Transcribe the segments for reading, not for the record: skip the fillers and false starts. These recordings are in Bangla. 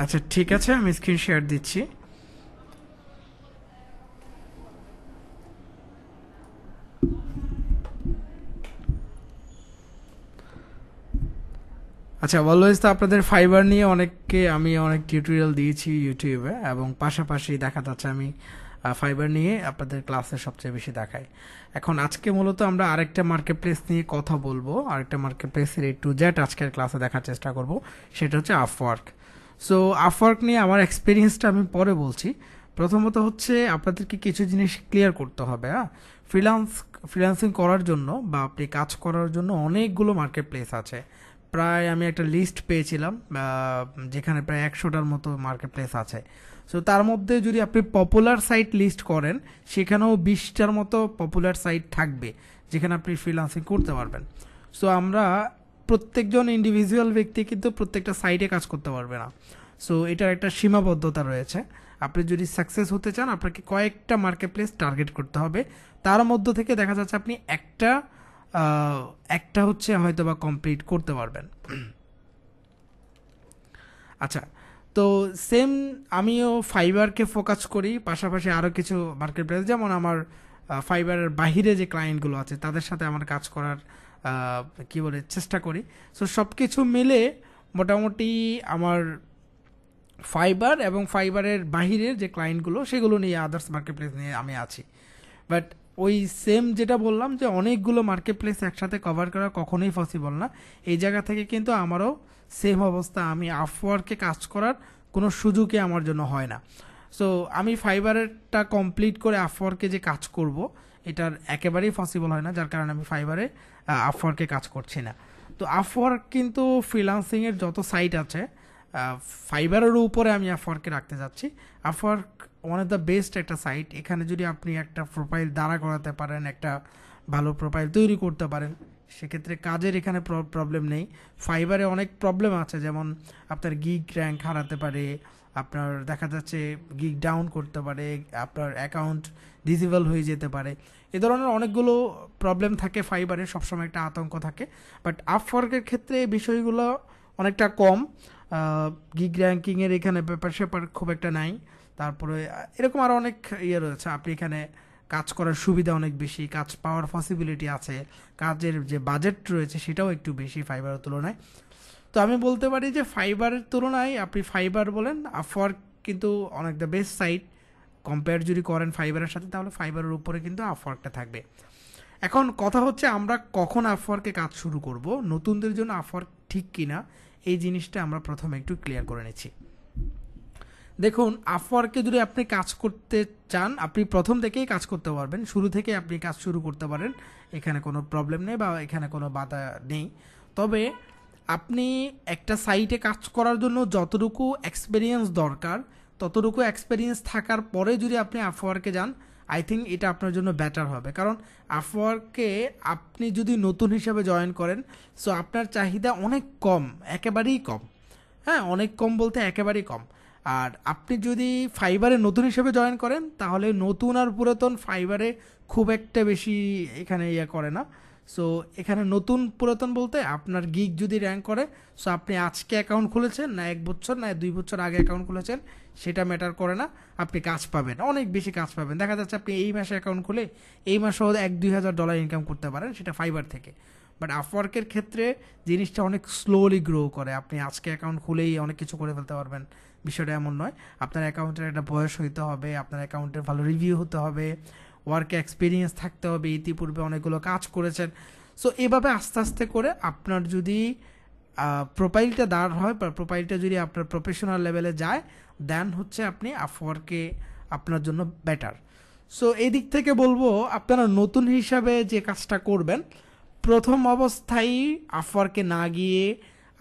আচ্ছা ঠিক আছে, আমি স্ক্রিন শেয়ার দিচ্ছি। আচ্ছা, অলওয়েজ তো আপনাদের ফাইবার নিয়ে আমি অনেক টিউটোরিয়াল দিয়েছি ইউটিউবে, এবং পাশাপাশি দেখা যাচ্ছে আমি ফাইবার নিয়ে আপনাদের ক্লাসে সবচেয়ে বেশি দেখাই। এখন আজকে মূলত আমরা আরেকটা মার্কেট প্লেস নিয়ে কথা বলবো, আরেকটা মার্কেট প্লেসের A to Z আজকের ক্লাসে দেখার চেষ্টা করব। সেটা হচ্ছে আপওয়ার্ক। সো আপওয়ার্ক নিয়ে আমার এক্সপিরিয়েন্সটা আমি পরে বলছি। প্রথমত হচ্ছে আপনাদেরকে কিছু জিনিস ক্লিয়ার করতে হবে। হ্যাঁ, ফ্রিল্যান্সিং করার জন্য বা আপনি কাজ করার জন্য অনেকগুলো মার্কেট প্লেস আছে। প্রায় আমি একটা লিস্ট পেয়েছিলাম যেখানে প্রায় 100টার মতো মার্কেট প্লেস আছে। সো তার মধ্যে যদি আপনি পপুলার সাইট লিস্ট করেন, সেখানেও 20টার মতো পপুলার সাইট থাকবে যেখানে আপনি ফ্রিল্যান্সিং করতে পারবেন। সো আমরা প্রত্যেকজন ইন্ডিভিজুয়াল ব্যক্তি কিন্তু প্রত্যেকটা সাইটে কাজ করতে পারবে না। সো এটার একটা সীমাবদ্ধতা রয়েছে। আপনি যদি সাকসেস হতে চান, আপনাকে কয়েকটা মার্কেট প্লেস টার্গেট করতে হবে। তার মধ্য থেকে দেখা যাচ্ছে আপনি একটা হচ্ছে হয়তো বা কমপ্লিট করতে পারবেন। আচ্ছা, তো সেম আমিও ফাইবারকে ফোকাস করি, পাশাপাশি আরও কিছু মার্কেট প্লেস, যেমন আমার ফাইবারের বাহিরে যে ক্লায়েন্টগুলো আছে তাদের সাথে আমার কাজ করার কি বলে চেষ্টা করি। সো সব কিছু মিলে মোটামুটি আমার ফাইবার এবং ফাইবারের বাহিরের যে ক্লায়েন্টগুলো সেগুলো নিয়ে আদার্স মার্কেট প্লেস নিয়ে আমি আছি। বাট ওই সেম যেটা বললাম যে অনেকগুলো মার্কেট প্লেস একসাথে কভার করা কখনোই পসিবল না। এই জায়গা থেকে কিন্তু আমারও সেম অবস্থা, আমি আপওয়ার্কে কাজ করার কোনো সুযোগই আমার জন্য হয় না। সো আমি ফাইবারেরটা কমপ্লিট করে আপওয়ার্কে যে কাজ করব, এটার একেবারেই পসিবল হয় না, যার কারণে আমি আপওয়ার্কে কাজ করছি না। তো আপওয়ার্ক কিন্তু ফ্রিল্যান্সিংয়ের যত সাইট আছে, ফাইবারের উপরে আমি আপওয়ার্কে রাখতে যাচ্ছি। Upwork one of the best একটা সাইট। এখানে যদি আপনি একটা প্রোফাইল দাঁড়া করাতে পারেন, একটা ভালো প্রোফাইল তৈরি করতে পারেন, সেক্ষেত্রে কাজের এখানে প্রবলেম নেই। ফাইবারে অনেক প্রবলেম আছে, যেমন আপনার গিগ র্যাঙ্ক হারাতে পারে, আপনার দেখা যাচ্ছে গিগ ডাউন করতে পারে, আপনার অ্যাকাউন্ট ডিসেবল হয়ে যেতে পারে। এ ধরনের অনেকগুলো প্রবলেম থাকে ফাইবারে, সবসময় একটা আতঙ্ক থাকে। বাট আপওয়ার্কের ক্ষেত্রে এই বিষয়গুলো অনেকটা কম। গিগ র্যাঙ্কিংয়ের এখানে ব্যাপার স্যাপার খুব একটা নাই। তারপরে এরকম আরও অনেক রয়েছে। আপনি এখানে কাজ করার সুবিধা অনেক বেশি, কাজ পাওয়ার পসিবিলিটি আছে, কাজের যে বাজেট রয়েছে সেটাও একটু বেশি ফাইবারের তুলনায়। তো আমি বলতে পারি যে ফাইবারের তুলনায় আপনি ফাইবার বলেন, আপওয়ার্ক কিন্তু অনেক দ্য বেস্ট সাইট। কম্পেয়ার যদি করেন ফাইবারের সাথে, তাহলে ফাইবারের উপরে কিন্তু আপওয়ার্কটা থাকবে। এখন কথা হচ্ছে আমরা কখন আপওয়ার্কে কাজ শুরু করব, নতুনদের জন্য আপওয়ার্ক ঠিক কিনা, এই জিনিসটা আমরা প্রথমে একটু ক্লিয়ার করে নিচ্ছি। দেখুন, আপওয়ার্কে যদি আপনি কাজ করতে চান, আপনি প্রথম থেকেই কাজ করতে পারবেন, শুরু থেকে আপনি কাজ শুরু করতে পারেন। এখানে কোনো প্রবলেম নেই বা এখানে কোনো বাধা নেই। তবে আপনি একটা সাইটে কাজ করার জন্য যতটুকু এক্সপিরিয়েন্স দরকার, ততটুকু এক্সপিরিয়েন্স থাকার পরে যদি আপনি আপওয়ার্কে যান, আই থিঙ্ক এটা আপনার জন্য বেটার হবে। কারণ আপওয়ার্কে আপনি যদি নতুন হিসাবে জয়েন করেন, সো আপনার চাহিদা অনেক কম, একেবারেই কম। হ্যাঁ, অনেক কম বলতে একেবারেই কম। আর আপনি যদি ফাইবারে নতুন হিসেবে জয়েন করেন, তাহলে নতুন আর পুরাতন ফাইবারে খুব একটা বেশি এখানে করে না। সো এখানে নতুন পুরাতন বলতে আপনার গিগ যদি র্যাঙ্ক করে, সো আপনি আজকে অ্যাকাউন্ট খুলেছেন না 1 বছর না 2 বছর আগে অ্যাকাউন্ট খুলেছেন, সেটা ম্যাটার করে না। আপনি কাজ পাবেন, অনেক বেশি কাজ পাবেন। দেখা যাচ্ছে আপনি এই মাসে অ্যাকাউন্ট খুলে এই মাসেও $1-2 হাজার ইনকাম করতে পারেন, সেটা ফাইবার থেকে। বাট আপওয়ার্কের ক্ষেত্রে জিনিসটা অনেক স্লোলি গ্রো করে। আপনি আজকে অ্যাকাউন্ট খুলেই অনেক কিছু করে ফেলতে পারবেন, বিষয়টা এমন নয়। আপনার অ্যাকাউন্টের একটা বয়স হইতে হবে, আপনার অ্যাকাউন্টের ভালো রিভিউ হতে হবে, ওয়ার্কে এক্সপিরিয়েন্স থাকতে হবে, ইতিপূর্বে অনেকগুলো কাজ করেছেন। সো এভাবে আস্তে আস্তে করে আপনার যদি প্রোফাইলটা দাঁড় হয় বা প্রোফাইলটা যদি আপনার প্রফেশনাল লেভেলে যায়, দেন হচ্ছে আপনি আপওয়ার্কে আপনার জন্য বেটার। সো এই দিক থেকে বলবো, আপনারা নতুন হিসাবে যে কাজটা করবেন, প্রথম অবস্থায় আপওয়ার্কে না গিয়ে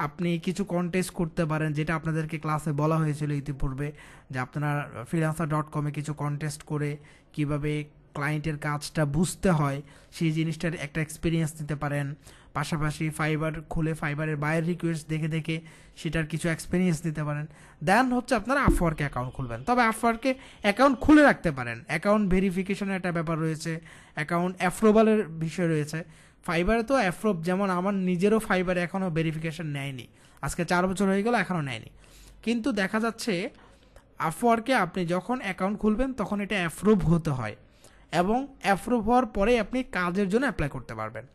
আপনি কিছু কন্টেস্ট করতে পারেন, যেটা আপনাদেরকে ক্লাসে বলা হয়েছিল ইতিপূর্বে, যে আপনারা freelancer.com-এ কিছু কন্টেস্ট করে কিভাবে ক্লায়েন্টের কাজটা বুঝতে হয় সেই জিনিসটার একটা এক্সপিরিয়েন্স নিতে পারেন। পাশাপাশি ফাইবার খুলে ফাইবারের বায়ার রিকোয়েস্ট দেখে দেখে সেটার কিছু এক্সপিরিয়েন্স নিতে পারেন। দেন হচ্ছে আপনারা আপওয়ার্কে অ্যাকাউন্ট খুলবেন। তবে আপওয়ার্কে অ্যাকাউন্ট খুলে রাখতে পারেন, অ্যাকাউন্ট ভেরিফিকেশনের একটা ব্যাপার রয়েছে, অ্যাকাউন্ট অ্যাপ্রুভালের বিষয় রয়েছে। ফাইবারে তো অ্যাপ্রুভ, যেমন আমার নিজেরও ফাইবারে এখনও ভেরিফিকেশন নেয়নি, আজকে 4 বছর হয়ে গেল এখনও নেয়নি। কিন্তু দেখা যাচ্ছে আপওয়ার্কে আপনি যখন অ্যাকাউন্ট খুলবেন তখন এটা অ্যাপ্রুভ হতে হয়, এবং অ্যাপ্রুভ হওয়ার পরে আপনি কাজের জন্য অ্যাপ্লাই করতে পারবেন।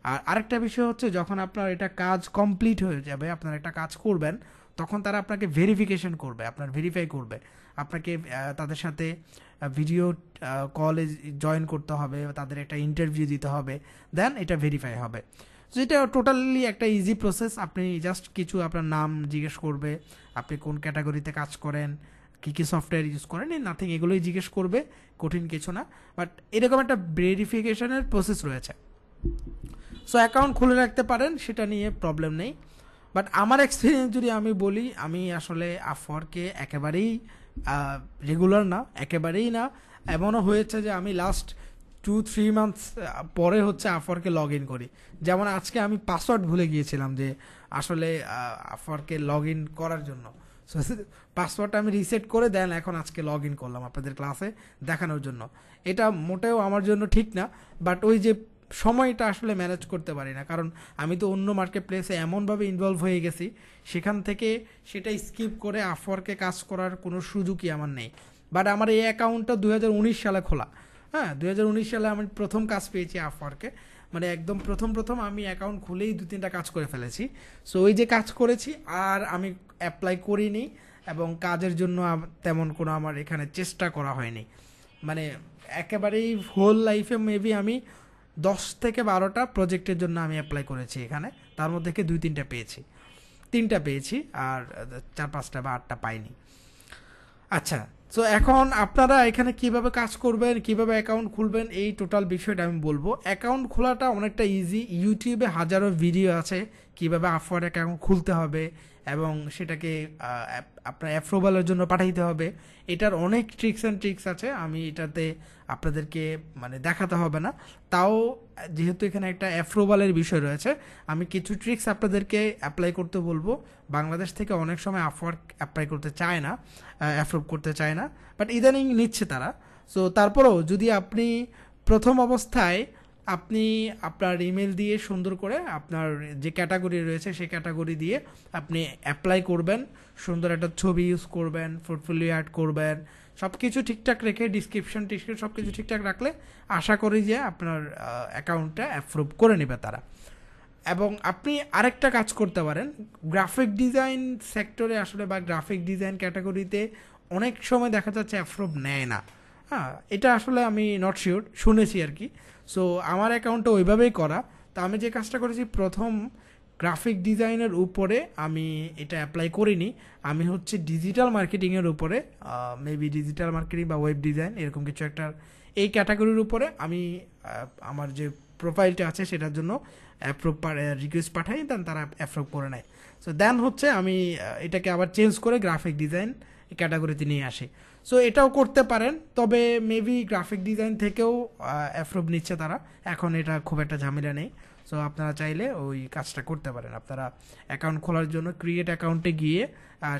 আর আরেকটা বিষয় হচ্ছে, যখন আপনার এটা কাজ কমপ্লিট হয়ে যাবে, আপনার একটা কাজ করবেন, তখন তারা আপনাকে ভেরিফিকেশন করবে, আপনার ভেরিফাই করবে, আপনাকে তাদের সাথে ভিডিও কলে জয়েন করতে হবে, তাদের একটা ইন্টারভিউ দিতে হবে, দেন এটা ভেরিফাই হবে। সো এটা টোটালি একটা ইজি প্রসেস। আপনি জাস্ট কিছু আপনার নাম জিজ্ঞেস করবে, আপনি কোন ক্যাটাগরিতে কাজ করেন, কী কী সফটওয়্যার ইউজ করেন, এই নাথিং, এগুলোই জিজ্ঞেস করবে, কঠিন কিছু না। বাট এরকম একটা ভেরিফিকেশনের প্রসেস রয়েছে। সো অ্যাকাউন্ট খুলে রাখতে পারেন, সেটা নিয়ে প্রবলেম নেই। বাট আমার এক্সপিরিয়েন্স যদি আমি বলি, আমি আসলে আপওয়ার্কে একেবারেই রেগুলার না, একেবারেই না। এমনও হয়েছে যে আমি লাস্ট 2-3 মান্থস পরে হচ্ছে আপওয়ার্কে লগ ইন করি। যেমন আজকে আমি পাসওয়ার্ড ভুলে গিয়েছিলাম যে আসলে আপওয়ার্কে লগ ইন করার জন্য। সো পাসওয়ার্ডটা আমি রিসেট করে দেন এখন আজকে লগ ইন করলাম আপনাদের ক্লাসে দেখানোর জন্য। এটা মোটেও আমার জন্য ঠিক না, বাট ওই যে সময়টা আসলে ম্যানেজ করতে পারি না, কারণ আমি তো অন্য মার্কেট প্লেসে এমনভাবে ইনভলভ হয়ে গেছি, সেখান থেকে সেটা স্কিপ করে আপওয়ার্কে কাজ করার কোনো সুযোগই আমার নেই। বাট আমার এই অ্যাকাউন্টটা 2019 সালে খোলা। হ্যাঁ, 2019 সালে আমি প্রথম কাজ পেয়েছি আপওয়ার্কে, মানে একদম প্রথম আমি অ্যাকাউন্ট খুলেই 2-3টা কাজ করে ফেলেছি। সো ওই যে কাজ করেছি আর আমি অ্যাপ্লাই করিনি, এবং কাজের জন্য তেমন কোনো আমার এখানে চেষ্টা করা হয়নি। মানে একেবারেই হোল লাইফে মেবি আমি 10 থেকে 12টা প্রজেক্টের জন্য আমি অ্যাপ্লাই করেছি এখানে, তার মধ্যে থেকে 2-3টা পেয়েছি, 3টা পেয়েছি, আর 4-5টা বা 8টা পাইনি। আচ্ছা, সো এখন আপনারা এখানে কিভাবে কাজ করবেন, কিভাবে অ্যাকাউন্ট খুলবেন, এই টোটাল বিষয়টা আমি বলবো। অ্যাকাউন্ট খোলাটা অনেকটা ইজি। ইউটিউবে হাজারো ভিডিও আছে কিভাবে আপওয়ার্ক অ্যাকাউন্ট খুলতে হবে, এবং সেটাকে আপনার অ্যাপ্রুভালের জন্য পাঠাইতে হবে। এটার অনেক ট্রিক্স অ্যান্ড ট্রিক্স আছে, আমি এটাতে আপনাদেরকে মানে দেখাতে হবে না। তাও যেহেতু এখানে একটা অ্যাপ্রুভালের বিষয় রয়েছে, আমি কিছু ট্রিক্স আপনাদেরকে অ্যাপ্লাই করতে বলবো। বাংলাদেশ থেকে অনেক সময় আপওয়ার্ক অ্যাপ্লাই করতে চায় না, অ্যাপ্রুভ করতে চায় না, বাট ইদানিং নিচ্ছে তারা। সো তারপরেও যদি আপনি প্রথম অবস্থায় আপনি আপনার ইমেল দিয়ে সুন্দর করে আপনার যে ক্যাটাগরি রয়েছে সেই ক্যাটাগরি দিয়ে আপনি অ্যাপ্লাই করবেন, সুন্দর একটা ছবি ইউজ করবেন, পোর্টফোলিও অ্যাড করবেন, সব কিছু ঠিকঠাক রেখে ডিসক্রিপশন সব কিছু ঠিকঠাক রাখলে আশা করি যে আপনার অ্যাকাউন্টটা অ্যাপ্রুভ করে নেবে তারা। এবং আপনি আরেকটা কাজ করতে পারেন, গ্রাফিক ডিজাইন সেক্টরে আসলে বা গ্রাফিক ডিজাইন ক্যাটাগরিতে অনেক সময় দেখা যাচ্ছে অ্যাপ্রুভ নেয় না। হ্যাঁ, এটা আসলে আমি নট শিওর, শুনেছি আর কি। সো আমার অ্যাকাউন্টটা ওইভাবেই করা। তো আমি যে কাজটা করেছি, প্রথম গ্রাফিক ডিজাইনের উপরে আমি এটা অ্যাপ্লাই করিনি, আমি হচ্ছে ডিজিটাল মার্কেটিংয়ের উপরে, মেবি ডিজিটাল মার্কেটিং বা ওয়েব ডিজাইন এরকম কিছু একটা, এই ক্যাটাগরির উপরে আমি আমার যে প্রোফাইলটা আছে সেটার জন্য অ্যাপ্রুভ রিকোয়েস্ট পাঠাই, দেন তারা অ্যাপ্রুভ করে নেয়। সো দেন হচ্ছে আমি এটাকে আবার চেঞ্জ করে গ্রাফিক ডিজাইন ক্যাটাগরিতে নিয়ে আসি। সো এটাও করতে পারেন, তবে মেবি গ্রাফিক ডিজাইন থেকেও অ্যাপ্রুভ নিচ্ছে তারা এখন, এটা খুব একটা ঝামেলা নেই। সো আপনারা চাইলে ওই কাজটা করতে পারেন। আপনারা অ্যাকাউন্ট খোলার জন্য ক্রিয়েট অ্যাকাউন্টে গিয়ে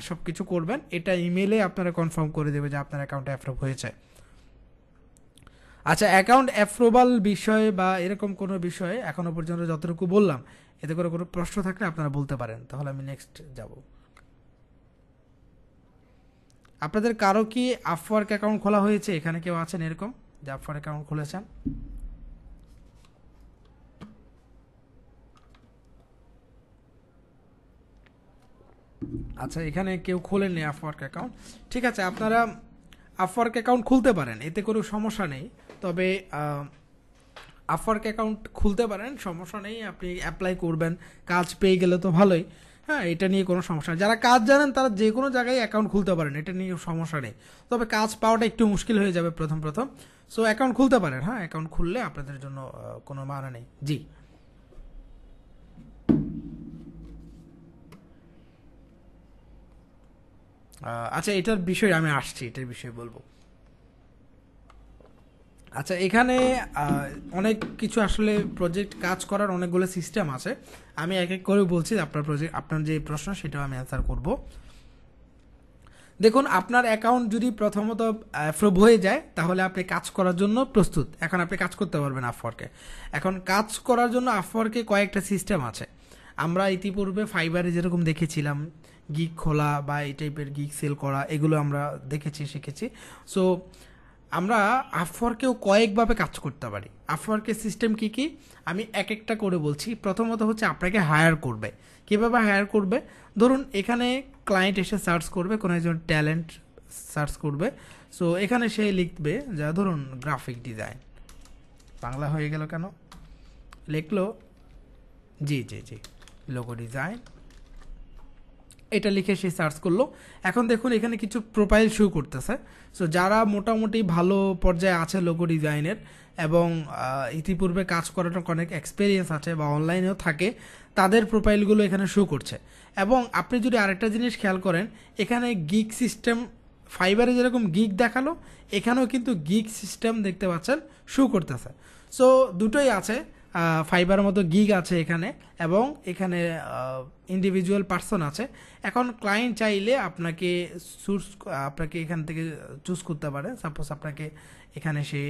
সব কিছু করবেন, এটা ইমেলে আপনারা কনফার্ম করে দেবে যে আপনার অ্যাকাউন্টে অ্যাপ্রুভ হয়েছে। আচ্ছা, অ্যাকাউন্ট অ্যাপ্রুভাল বিষয়ে বা এরকম কোনো বিষয়ে এখনও পর্যন্ত যতটুকু বললাম, এতে করে কোনো প্রশ্ন থাকলে আপনারা বলতে পারেন, তাহলে আমি নেক্সট যাব। আপনাদের কারো কি আপওয়ার্ক অ্যাকাউন্ট খোলা হয়েছে? এখানে কেউ আছেন এরকম যে আপওয়ার্ক অ্যাকাউন্ট খুলেছেন? আচ্ছা, এখানে কেউ খোলেননি আপওয়ার্ক অ্যাকাউন্ট। ঠিক আছে, আপনারা আপওয়ার্ক অ্যাকাউন্ট খুলতে পারেন, এতে কোনো সমস্যা নেই। তবে আপওয়ার্ক অ্যাকাউন্ট খুলতে পারেন, সমস্যা নেই। আপনি অ্যাপ্লাই করবেন, কাজ পেয়ে গেলে তো ভালোই। হ্যাঁ, এটা নিয়ে কোনো সমস্যা নেই। যারা কাজ জানেন তারা যে কোনো জায়গায় অ্যাকাউন্ট খুলতে পারেন, এটা নিয়ে সমস্যা নেই। তবে কাজ পাওয়াটা একটু মুশকিল হয়ে যাবে প্রথম। সো অ্যাকাউন্ট খুলতে পারেন। হ্যাঁ, অ্যাকাউন্ট খুললে আপনাদের জন্য কোনো মানা নেই। জি, আচ্ছা, এটার বিষয়ে আমি আসছি, এটার বিষয়ে বলবো। আচ্ছা, এখানে অনেক কিছু আসলে প্রজেক্ট কাজ করার অনেকগুলো সিস্টেম আছে, আমি এক এক করে বলছি। আপনার যে প্রশ্ন সেটাও আমি অ্যান্সার করব। দেখুন, আপনার অ্যাকাউন্ট যদি প্রথমত অ্যাপ্রুভ হয়ে যায় তাহলে আপনি কাজ করার জন্য প্রস্তুত। এখন আপনি কাজ করতে পারবেন আপওয়ার্কে। এখন কাজ করার জন্য আপওয়ার্কে কয়েকটা সিস্টেম আছে। আমরা ইতিপূর্বে ফাইবারে যেরকম দেখেছিলাম গিগ খোলা বা এই টাইপের গিগ সেল করা, এগুলো আমরা দেখেছি, শিখেছি। সো আমরা আপওয়ার্কেও কয়েকভাবে কাজ করতে পারি। আপওয়ার্কের সিস্টেম কি কি আমি এক একটা করে বলছি। প্রথমত হচ্ছে আপনাকে হায়ার করবে। কীভাবে হায়ার করবে? ধরুন এখানে ক্লায়েন্ট এসে সার্চ করবে, কোনো একজন ট্যালেন্ট সার্চ করবে। সো এখানে সে লিখবে যা ধরুন গ্রাফিক ডিজাইন, বাংলা হয়ে গেল কেন, লিখলো জি জি জি লোগো ডিজাইন, এটা লিখে সে সার্চ করলো। এখন দেখুন এখানে কিছু প্রোফাইল শো করতেছে। সো যারা মোটামুটি ভালো পর্যায়ে আছে লোগো ডিজাইনের এবং ইতিপূর্বে কাজ করার অনেক এক্সপিরিয়েন্স আছে বা অনলাইনেও থাকে, তাদের প্রোফাইলগুলো এখানে শো করছে। এবং আপনি যদি আরেকটা জিনিস খেয়াল করেন, এখানে গিগ সিস্টেম, ফাইবারে যেরকম গিগ দেখালো এখানেও কিন্তু গিগ সিস্টেম দেখতে পাচ্ছেন শো করতেছে। সো দুটোই আছে, ফাইবার মতো গিগ আছে এখানে এবং এখানে ইন্ডিভিজুয়াল পার্সন আছে। এখন ক্লায়েন্ট চাইলে আপনাকে আপনাকে এখান থেকে চুজ করতে পারে। সাপোজ আপনাকে এখানে সে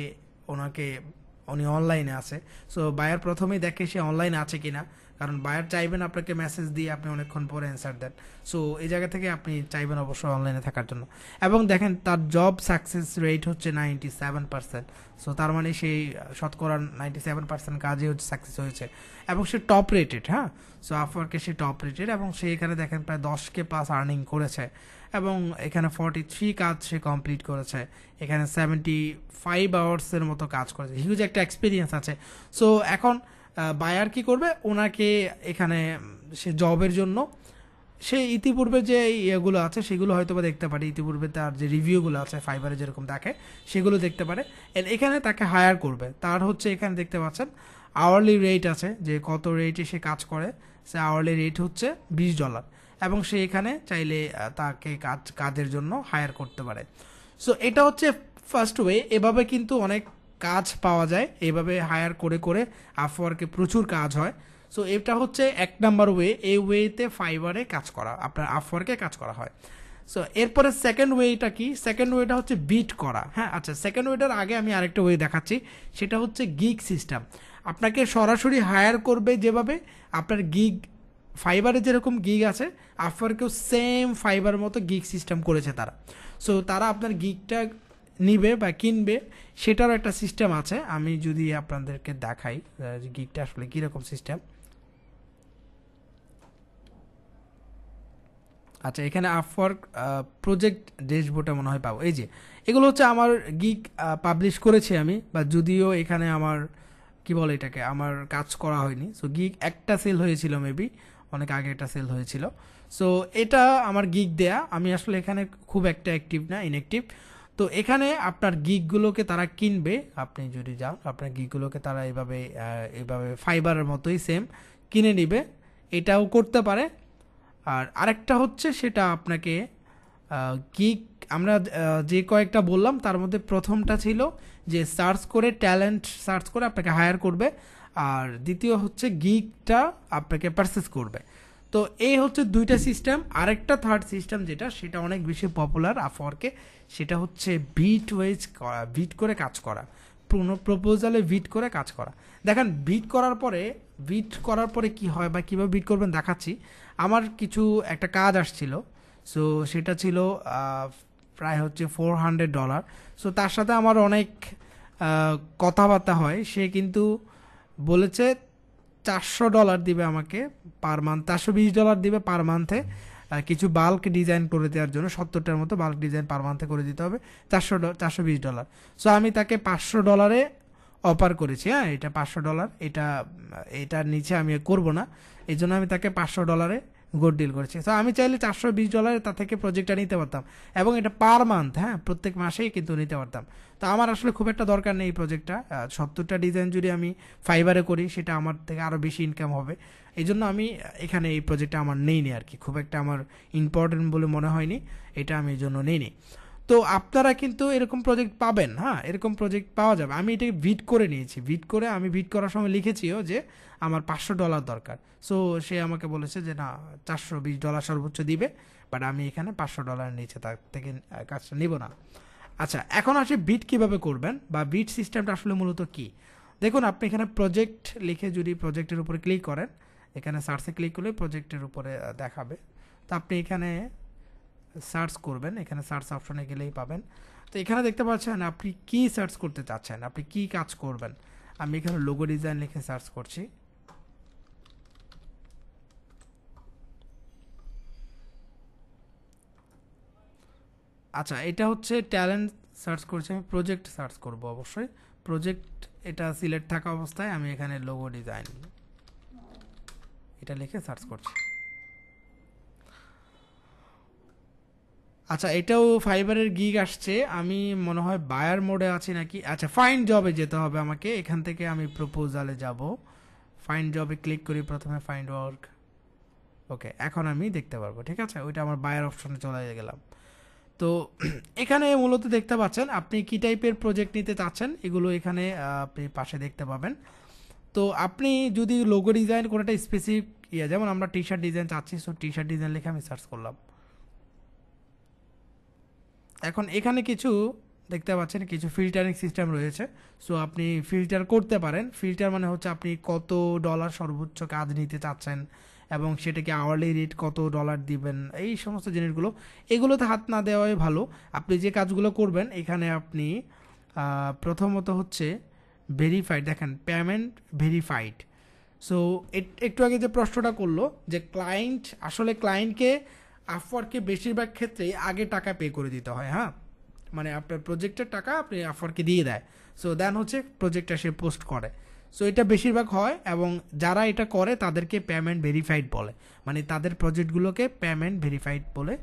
উনি অনলাইনে আছে। সো বায়ার প্রথমেই দেখে সে অনলাইনে আছে কিনা, কারণ বায়ার চাইবেন আপনাকে মেসেজ দিয়ে আপনি অনেকক্ষণ পরে অ্যান্সার দেন। সো এই জায়গা থেকে আপনি চাইবেন অবশ্যই অনলাইনে থাকার জন্য। এবং দেখেন তার জব সাকসেস রেট হচ্ছে 97%। সো তার মানে সেই শতকরা 97% কাজে হচ্ছে সাকসেস হয়েছে এবং সে টপ রেটেড। হ্যাঁ, সো আপওয়ার্কে সে টপ রেটেড এবং সে এখানে দেখেন প্রায় 10K প্লাস আর্নিং করেছে এবং এখানে 43 কাজ সে কমপ্লিট করেছে, এখানে 75 আওয়ার্সের মতো কাজ করেছে, হিউজ একটা এক্সপিরিয়েন্স আছে। সো এখন বায়ার কি করবে, ওনাকে এখানে সে জবের জন্য সে ইতিপূর্বে যে ইয়েগুলো আছে সেগুলো হয়তো বা দেখতে পারে, ইতিপূর্বে তার যে রিভিউগুলো আছে ফাইবারে যেরকম দেখে সেগুলো দেখতে পারে। এখানে তাকে হায়ার করবে। তার হচ্ছে এখানে দেখতে পাচ্ছেন আওয়ারলি রেট আছে, যে কত রেটে সে কাজ করে, সে আওয়ারলি রেট হচ্ছে $20 এবং সে এখানে চাইলে তাকে কাজের জন্য হায়ার করতে পারে। সো এটা হচ্ছে ফার্স্ট ওয়ে। এভাবে কিন্তু অনেক কাজ পাওয়া যায়, এভাবে হায়ার করে করে আপওয়ার্কে প্রচুর কাজ হয়। সো এটা হচ্ছে এক নাম্বার ওয়ে। এই ওয়েতে ফাইবারে কাজ করা, আপনার আপওয়ার্কে কাজ করা হয়। সো এরপরে সেকেন্ড ওয়েটা কি? সেকেন্ড ওয়েটা হচ্ছে বিট করা। হ্যাঁ, আচ্ছা, সেকেন্ড ওয়েটার আগে আমি আরেকটা ওয়ে দেখাচ্ছি, সেটা হচ্ছে গিগ সিস্টেম। আপনাকে সরাসরি হায়ার করবে যেভাবে, আপনার গিগ ফাইবারে যেরকম গিগ আছে আপওয়ার্কেও সেম ফাইবার মতো গিগ সিস্টেম করেছে তারা। সো তারা আপনার গিগটা নিবে বা কিনবে, সেটারও একটা সিস্টেম আছে। আমি যদি আপনাদেরকে দেখাই গিগটা আসলে কীরকম সিস্টেম। আচ্ছা, এখানে আপওয়ার্ক প্রজেক্ট ড্যাশবোর্ডে মনে হয় পাবো। এই যে এগুলো হচ্ছে আমার গিগ পাবলিশ করেছি আমি, বা যদিও এখানে আমার কি বলে এটাকে আমার কাজ করা হয়নি। সো গিগ একটা সেল হয়েছিল, মেবি অনেক আগে একটা সেল হয়েছিল। সো এটা আমার গিগ দেয়া, আমি আসলে এখানে খুব একটা অ্যাক্টিভ না, ইনঅ্যাক্টিভ। তো এখানে আপনার গিগগুলোকে তারা কিনবে। আপনি যদি যান, আপনার গিগগুলোকে তারা এভাবে ফাইবারের মতোই সেম কিনে নিবে, এটাও করতে পারে। আর আরেকটা হচ্ছে সেটা আপনাকে গিগ, আমরা যে কয়েকটা বললাম তার মধ্যে প্রথমটা ছিল যে সার্চ করে, ট্যালেন্ট সার্চ করে আপনাকে হায়ার করবে, আর দ্বিতীয় হচ্ছে গিগটা আপনাকে পারচেস করবে। তো এই হচ্ছে দুইটা সিস্টেম। আরেকটা থার্ড সিস্টেম যেটা, সেটা অনেক বেশি পপুলার আপওয়ার্কে, সেটা হচ্ছে বিট করে কাজ করা, প্রপোজালে বিট করে কাজ করা। দেখেন বিট করার পরে কি হয় বা কীভাবে বিট করবেন দেখাচ্ছি। আমার কিছু একটা কাজ আসছিল, সো সেটা ছিল প্রায় হচ্ছে $400। সো তার সাথে আমার অনেক কথাবার্তা হয়। সে কিন্তু বলেছে $400 দিবে আমাকে পার মান্থ, $420 দিবে পার মান্থে কিছু বাল্ক ডিজাইন করে দেওয়ার জন্য। 70টার মতো বাল্ক ডিজাইন পার মান্থে করে দিতে হবে, $420। সো আমি তাকে $500 অফার করেছি। হ্যাঁ, এটা $500, এটার নিচে আমি করব না, এই জন্য আমি তাকে $500 গুড ডিল করেছি। সো আমি চাইলে $420 তার থেকে প্রজেক্টটা নিতে পারতাম এবং এটা পার মান্থ, হ্যাঁ, প্রত্যেক মাসেই কিন্তু নিতে পারতাম। তো আমার আসলে খুব একটা দরকার নেই এই প্রজেক্টটা। 70টা ডিজাইন যদি আমি ফাইবারে করি সেটা আমার থেকে আরও বেশি ইনকাম হবে, এই জন্য আমি এখানে এই প্রজেক্টটা আমার নেইনি আর কি, খুব একটা আমার ইম্পর্টেন্ট বলে মনে হয়নি, এটা আমি এই জন্য নেইনি। তো আপনারা কিন্তু এরকম প্রজেক্ট পাবেন। হ্যাঁ, এরকম প্রজেক্ট পাওয়া যাবে। আমি এটাকে বিট করে নিয়েছি, আমি বিট করার সময় লিখেছিও যে আমার $500 দরকার। সো সে আমাকে বলেছে যে না, $420 সর্বোচ্চ দিবে, বাট আমি এখানে $500 নিচে তার থেকে কাজটা নিব না। আচ্ছা, এখন আসে বিট কিভাবে করবেন বা বিট সিস্টেমটা আসলে মূলত কি। দেখুন, আপনি এখানে প্রজেক্ট লিখে যদি প্রজেক্টের উপরে ক্লিক করেন, এখানে সার্চে ক্লিক করলে প্রজেক্টের উপরে দেখাবে। তো আপনি এখানে সার্চ করবেন, এখানে সার্চ অপশনে গেলেই পাবেন। তো এখানে দেখতে পাচ্ছেন আপনি কি সার্চ করতে চাচ্ছেন, আপনি কি কাজ করবেন। আমি এখানে লোগো ডিজাইন লিখে সার্চ করছি। আচ্ছা, এটা হচ্ছে ট্যালেন্ট সার্চ করছি, আমি প্রজেক্ট সার্চ করব অবশ্যই। প্রজেক্ট এটা সিলেক্ট থাকা অবস্থায় আমি এখানে লোগো ডিজাইন এটা লিখে সার্চ করছি। আচ্ছা, এটাও ফাইবারের গিগ আসছে, আমি মনে হয় বায়ার মোডে আছি নাকি। আচ্ছা, ফাইন্ড জবে যেতে হবে আমাকে, এখান থেকে আমি প্রপোজালে যাব। ফাইন্ড জবে ক্লিক করি প্রথমে, ফাইন্ড ওয়ার্ক। ওকে, এখন আমি দেখতে পারবো, ঠিক আছে। ওইটা আমার বায়ার অপশনে চলে গেলাম। তো এখানে মূলত দেখতে পাচ্ছেন আপনি কি টাইপের প্রজেক্ট নিতে চাচ্ছেন, এগুলো এখানে আপনি পাশে দেখতে পাবেন। তো আপনি যদি লোগো ডিজাইন কোনোটা স্পেসিফিক যেমন আমরা টি শার্ট ডিজাইন চাচ্ছি, সো টি শার্ট ডিজাইন লিখে আমি সার্চ করলাম। এখন এখানে কিছু দেখতে পাচ্ছেন কিছু ফিল্টারিং সিস্টেম রয়েছে, সো আপনি ফিল্টার করতে পারেন। ফিল্টার মানে হচ্ছে আপনি কত ডলার সর্বোচ্চ কাজ নিতে চাচ্ছেন এবং সেটাকে আওয়ারলি রেট কত ডলার দিবেন, এই সমস্ত জিনিসগুলো এগুলোতে হাত না দেওয়াই ভালো। আপনি যে কাজগুলো করবেন এখানে আপনি প্রথমত হচ্ছে ভেরিফাইড, দেখেন পেমেন্ট ভেরিফাইড। সো একটু আগে যে প্রশ্নটা করলো যে ক্লায়েন্ট, আসলে ক্লায়েন্টকে আপওয়ার্কে বেশিরভাগ ক্ষেত্রেই আগে টাকা পে করে দিতে হয়। হ্যাঁ, মানে আপনার প্রজেক্টের টাকা আপনি আপওয়ার্কে দিয়ে দেয়, সো দেন হচ্ছে প্রজেক্টটা সে পোস্ট করে। সো এটা বেশিরভাগ হয় এবং যারা এটা করে তাদেরকে পেমেন্ট ভেরিফাইড বলে, মানে তাদের প্রজেক্টগুলোকে পেমেন্ট ভেরিফাইড বলে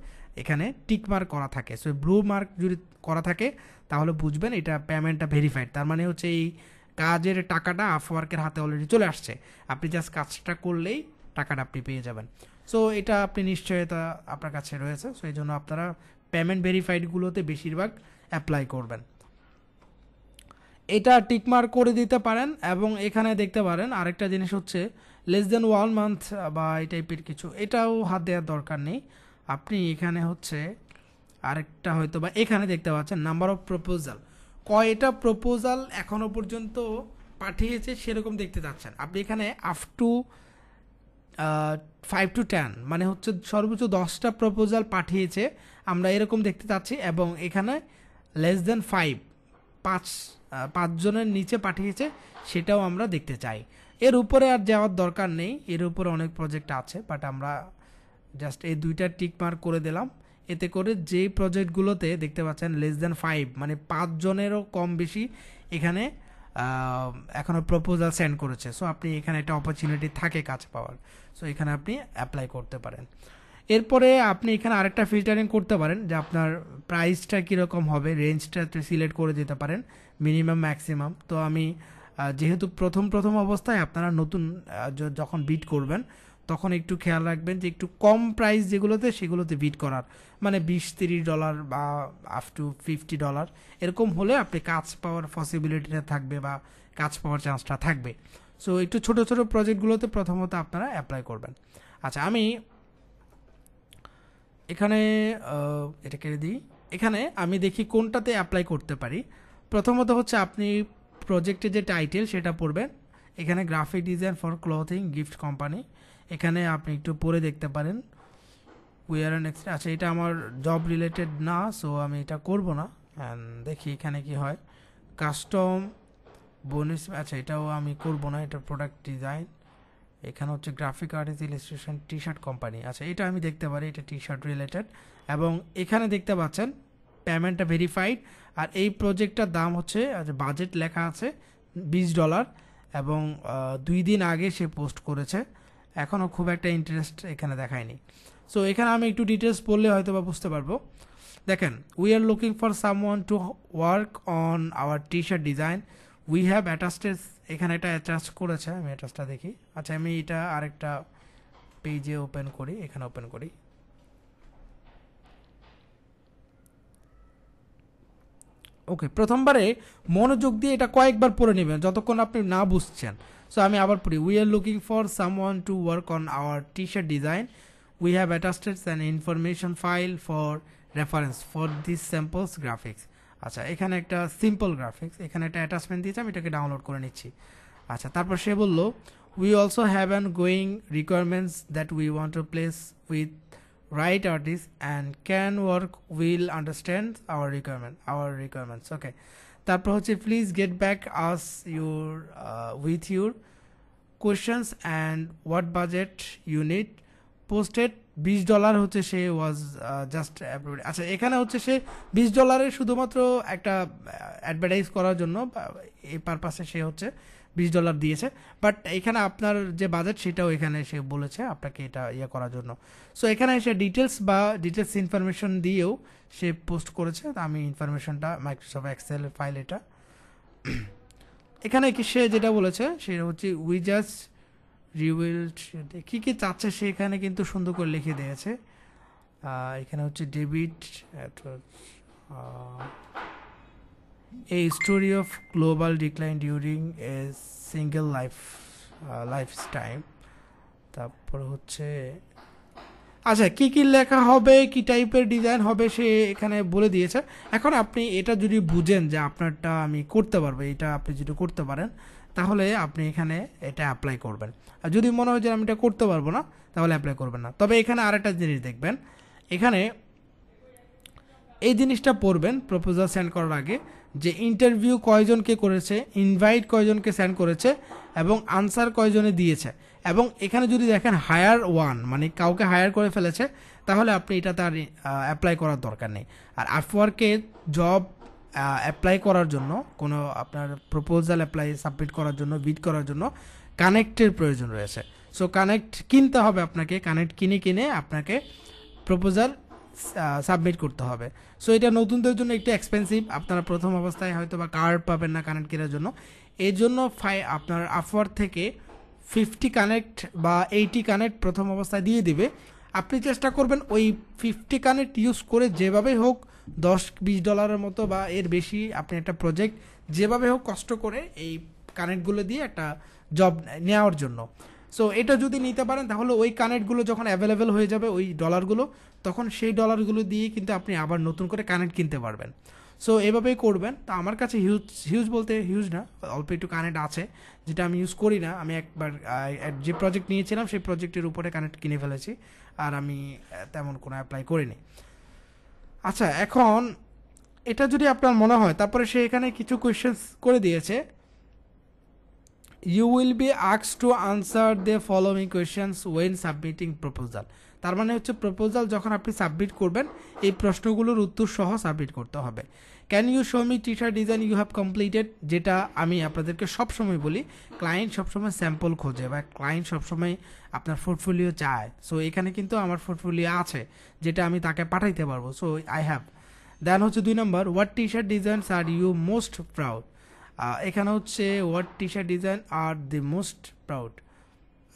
এখানে টিক মার্ক করা থাকে। সো ব্লু মার্ক যদি করা থাকে তাহলে বুঝবেন এটা পেমেন্টটা ভেরিফাইড, তার মানে হচ্ছে এই কাজের টাকাটা আপওয়ার্কের হাতে অলরেডি চলে আসছে, আপনি জাস্ট কাজটা করলেই টাকাটা আপনি পেয়ে যাবেন। সো এটা আপনি নিশ্চয়তা আপনার কাছে রয়েছে, সো এই জন্য আপনারা পেমেন্ট ভেরিফাইডগুলোতে বেশিরভাগ অ্যাপ্লাই করবেন। এটা টিকমার্ক করে দিতে পারেন এবং এখানে দেখতে পারেন আরেকটা জিনিস হচ্ছে লেস দেন 1 মান্থ বা এই টাইপের কিছু, এটাও হাত দেওয়ার দরকার নেই। আপনি এখানে হচ্ছে আরেকটা হয়তো বা এখানে দেখতে পাচ্ছেন নাম্বার অফ প্রপোজাল, কয়টা প্রপোজাল এখনো পর্যন্ত পাঠিয়েছে সেরকম দেখতে চাচ্ছেন আপনি। এখানে আপ টু 5 to 10 মানে হচ্ছে সর্বোচ্চ 10টা প্রপোজাল পাঠিয়েছে আমরা এরকম দেখতে চাচ্ছি, এবং এখানে লেস দেন 5 জনের নিচে পাঠিয়েছে সেটাও আমরা দেখতে চাই। এর উপরে আর যাওয়ার দরকার নেই, এর উপরে অনেক প্রজেক্ট আছে, বাট আমরা জাস্ট এই দুইটা টিক মার্ক করে দিলাম। এতে করে যেই প্রজেক্টগুলোতে দেখতে পাচ্ছেন লেস দেন 5 মানে 5 জনেরও কম বেশি এখানে এখনও প্রপোজাল সেন্ড করেছে, সো আপনি এখানে একটা অপরচুনিটি থাকে কাজ পাওয়ার, সো এখানে আপনি অ্যাপ্লাই করতে পারেন। এরপরে আপনি এখানে আরেকটা ফিল্টারিং করতে পারেন যে আপনার প্রাইসটা কীরকম হবে, রেঞ্জটা সিলেক্ট করে দিতে পারেন মিনিমাম ম্যাক্সিমাম। তো আমি যেহেতু প্রথম অবস্থায় আপনারা নতুন যখন বিড করবেন তখন একটু খেয়াল রাখবেন যে একটু কম প্রাইস যেগুলোতে সেগুলোতে বিড করার, মানে $20-30 বা আপ টু $50 এরকম হলে আপনি কাজ পাওয়ার পসিবিলিটিটা থাকবে বা কাজ পাওয়ার চান্সটা থাকবে। সো একটু ছোট ছোট প্রজেক্টগুলোতে প্রথমত আপনারা অ্যাপ্লাই করবেন। আচ্ছা, আমি এখানে এটা কেটে দিই, এখানে আমি দেখি কোনটাতে অ্যাপ্লাই করতে পারি। প্রথমত হচ্ছে আপনি প্রজেক্টের যে টাইটেল সেটা পড়বেন, এখানে graphic design for clothing gift company, এখানে আপনি একটু পড়ে দেখতে পারেন উইয়ার অ্যান্ড এক্সট্রা। আচ্ছা, এটা আমার জব রিলেটেড না, সো আমি এটা করব না। দেখি এখানে কি হয়, কাস্টম বোনাস, আচ্ছা এটাও আমি করব না, এটা প্রোডাক্ট ডিজাইন। এখানে হচ্ছে graphic artist illustration T shirt company, আচ্ছা এটা আমি দেখতে পারি, এটা টি শার্ট রিলেটেড। এবং এখানে দেখতে পাচ্ছেন পেমেন্টটা ভেরিফাইড, আর এই প্রজেক্টটার দাম হচ্ছে, বাজেট লেখা আছে $20 এবং 2 দিন আগে সে পোস্ট করেছে, এখনও খুব একটা ইন্টারেস্ট এখানে দেখায়নি। সো এখানে আমি একটু ডিটেলস পড়লে হয়তো বা বুঝতে পারবো। দেখেন, we are looking for someone to work on our T shirt design, we have attached, এখানে এটা অ্যাটাচ করেছে, আমি অ্যাটাচটা দেখি। আচ্ছা, আমি এটা আরেকটা পেজে ওপেন করি, এখানে ওপেন করি। ওকে, প্রথমবারে মনোযোগ দিয়ে এটা কয়েকবার পড়ে নেবেন যতক্ষণ আপনি না বুঝছেন। সো আমি আবার পড়ি, we are looking for someone to work on our T shirt design, we have attached an information file for reference for this samples graphics. আচ্ছা, এখানে একটা সিম্পল গ্রাফিক্স, এখানে একটা অ্যাটাচমেন্ট দিয়েছে, আমি এটাকে ডাউনলোড করে নিচ্ছি। আচ্ছা, তারপর সে বলল We also have ongoing requirements that we want to place with right artists and can work will understand our requirements. Okay, তারপর হচ্ছে please get back us your with your questions and what budget you need posted $20 হচ্ছে সে ওয়াজ জাস্ট অ্যাপ্রুভড। আচ্ছা, এখানে হচ্ছে সে $20 শুধুমাত্র একটা অ্যাডভার্টাইজ করার জন্য এই পারপাসে সে হচ্ছে $20 দিয়েছে, বাট এখানে আপনার যে বাজেট সেটাও এখানে সে বলেছে আপনাকে এটা ইয়ে করার জন্য। সো এখানে সে ডিটেলস ইনফরমেশন দিয়েও সে পোস্ট করেছে। আমি ইনফরমেশনটা মাইক্রোসফট এক্সেল ফাইল এটা এখানে কি সে যেটা বলেছে সেটা হচ্ছে উই জাস্ট রিউইল্ড কী কী চাচ্ছে সে এখানে কিন্তু সুন্দর করে লিখে দিয়েছে। এখানে হচ্ছে debit a story of global decline during a single lifetime। তারপর হচ্ছে আচ্ছা কি কি লেখা হবে, কি টাইপের ডিজাইন হবে সে এখানে বলে দিয়েছে। এখন আপনি এটা যদি বুঝেন যে আপনারটা আমি করতে পারবো, এটা আপনি যদি করতে পারেন তাহলে আপনি এখানে এটা অ্যাপ্লাই করবেন। আর যদি মনে হয় যে আমি এটা করতে পারবো না তাহলে অ্যাপ্লাই করবেন না। তবে এখানে আরেকটা জিনিস দেখবেন, এখানে এই জিনিসটা পড়বেন প্রপোজাল সেন্ড করার আগে যে ইন্টারভিউ কয়জনকে করেছে, ইনভাইট কয়জনকে সেন্ড করেছে এবং আনসার কয়জনে দিয়েছে। এবং এখানে যদি দেখেন হায়ার ওয়ান মানে কাউকে হায়ার করে ফেলেছে তাহলে আপনি এটা তার অ্যাপ্লাই করার দরকার নেই। আর আপওয়ার্কে জব অ্যাপ্লাই করার জন্য কোনো আপনার প্রপোজাল সাবমিট করার জন্য বিড করার জন্য কানেক্টের প্রয়োজন রয়েছে। সো কানেক্ট কিনতে হবে আপনাকে, কানেক্ট কিনে আপনাকে প্রপোজাল সাবমিট করতে হবে। সো এটা নতুনদের জন্য একটু এক্সপেন্সিভ, আপনারা প্রথম অবস্থায় হয়তো বা কার্ড পাবেন না কানেক্ট কেনার জন্য। এই জন্য আপনার আপওয়ার্ক থেকে 50 কানেক্ট বা 80 কানেক্ট প্রথম অবস্থায় দিয়ে দিবে। আপনি চেষ্টা করবেন ওই 50 কানেক্ট ইউজ করে যেভাবে হোক $10-20 মতো বা এর বেশি আপনি একটা প্রজেক্ট যেভাবে হোক কষ্ট করে এই কানেক্টগুলো দিয়ে একটা জব নেওয়ার জন্য। সো এটা যদি নিতে পারেন তাহলে ওই কানেক্টগুলো যখন অ্যাভেলেবেল হয়ে যাবে ওই ডলারগুলো, তখন সেই ডলারগুলো দিয়ে কিন্তু আপনি আবার নতুন করে কানেক্ট কিনতে পারবেন। সো এভাবেই করবেন। তো আমার কাছে হিউজ বলতে হিউজ না, অল্প একটু কানেক্ট আছে যেটা আমি ইউজ করি না। আমি একবার যে প্রজেক্ট নিয়েছিলাম সেই প্রজেক্টের উপরে কানেক্ট কিনে ফেলেছি, আর আমি তেমন কোনো অ্যাপ্লাই করিনি। আচ্ছা, এখন এটা যদি আপনার মনে হয়, তারপরে সে এখানে কিছু কোয়েশ্চেন্স করে দিয়েছে। You will be asked to answer the following questions when submitting proposal। তার মানে হচ্ছে প্রপোজাল যখন আপনি সাবমিট করবেন এই প্রশ্নগুলোর উত্তর সহ সাবমিট করতে হবে। Can you show me T-shirt design you have completed, যেটা আমি আপনাদেরকে সবসময় বলি ক্লায়েন্ট সবসময় স্যাম্পল খোঁজে বা ক্লায়েন্ট সবসময় আপনার পোর্টফোলিও চায়। সো এখানে কিন্তু আমার পোর্টফোলিও আছে যেটা আমি তাকে পাঠাইতে পারবো। So I have. দেন হচ্ছে 2 নম্বর, what t-shirt designs are you most proud. এখানে হচ্ছে what t-shirt design are the most proud.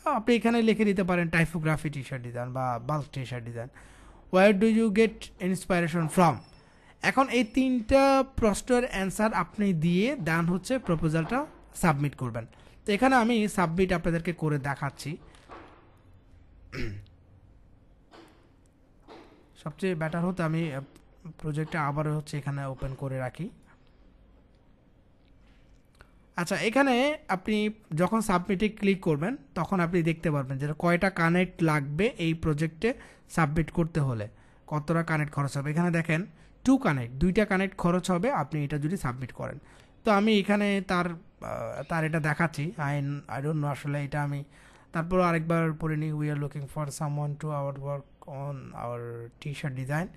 আপনি এখানে লিখে দিতে পারেন টাইপোগ্রাফি টি-শার্ট ডিজাইন বা bulk t-shirt design. Where do you get inspiration from. এখন এই 3টা প্রশ্নের অ্যান্সার আপনি দিয়ে দেন হচ্ছে প্রপোজালটা সাবমিট করবেন। তো এখানে আমি সাবমিট আপনাদেরকে করে দেখাচ্ছি। সবচেয়ে বেটার হতো আমি প্রজেক্টটা আবারও হচ্ছে এখানে ওপেন করে রাখি। আচ্ছা, এখানে আপনি যখন সাবমিটে ক্লিক করবেন তখন আপনি দেখতে পারবেন যে কয়টা কানেক্ট লাগবে এই প্রজেক্টে সাবমিট করতে হলে, কতটা কানেক্ট খরচ হবে। এখানে দেখেন 2 কানেক্ট, 2টা কানেক্ট খরচ হবে আপনি এটা যদি সাবমিট করেন। তো আমি এখানে তার এটা দেখাচ্ছি। আই ডোন্ট নো আসলে এটা আমি তারপর আরেকবার পড়ে নিই। We are looking for someone to our work on our T-shirt design.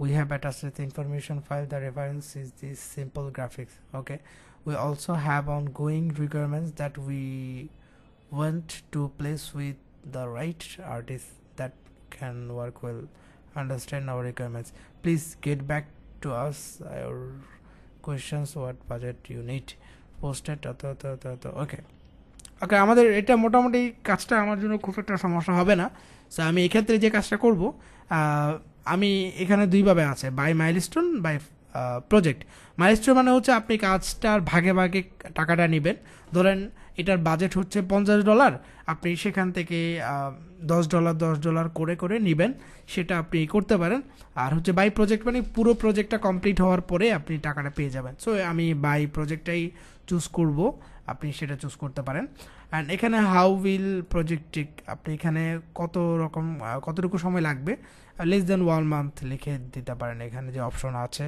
We have attached the information file. The reference is this simple graphics. Okay. We also have ongoing requirements that we want to place with the right artist that can work well, understand our requirements. Please get back to us your questions, what budget you need, posted. Okay. ওকে, আমাদের এটা মোটামুটি কাজটা আমার জন্য খুব একটা সমস্যা হবে না। সো আমি এক্ষেত্রে যে কাজটা করব, আমি এখানে 2 ভাবে আছে, by milestone by project. Milestone মানে হচ্ছে আপনি কাজটার ভাগে ভাগে টাকাটা নেবেন। ধরেন এটার বাজেট হচ্ছে $50, আপনি সেখান থেকে $10 করে করে নেবেন, সেটা আপনি করতে পারেন। আর হচ্ছে বাই প্রজেক্ট মানে পুরো প্রজেক্টটা কমপ্লিট হওয়ার পরে আপনি টাকাটা পেয়ে যাবেন। সো আমি বাই প্রজেক্টটাই চুজ করব আপনি সেটা চুজ করতে পারেন। অ্যান্ড এখানে হাউ উইল প্রজেক্ট টেক, আপনি এখানে কতটুকু সময় লাগবে, লেস দেন 1 মান্থ লিখে দিতে পারেন। এখানে যে অপশন আছে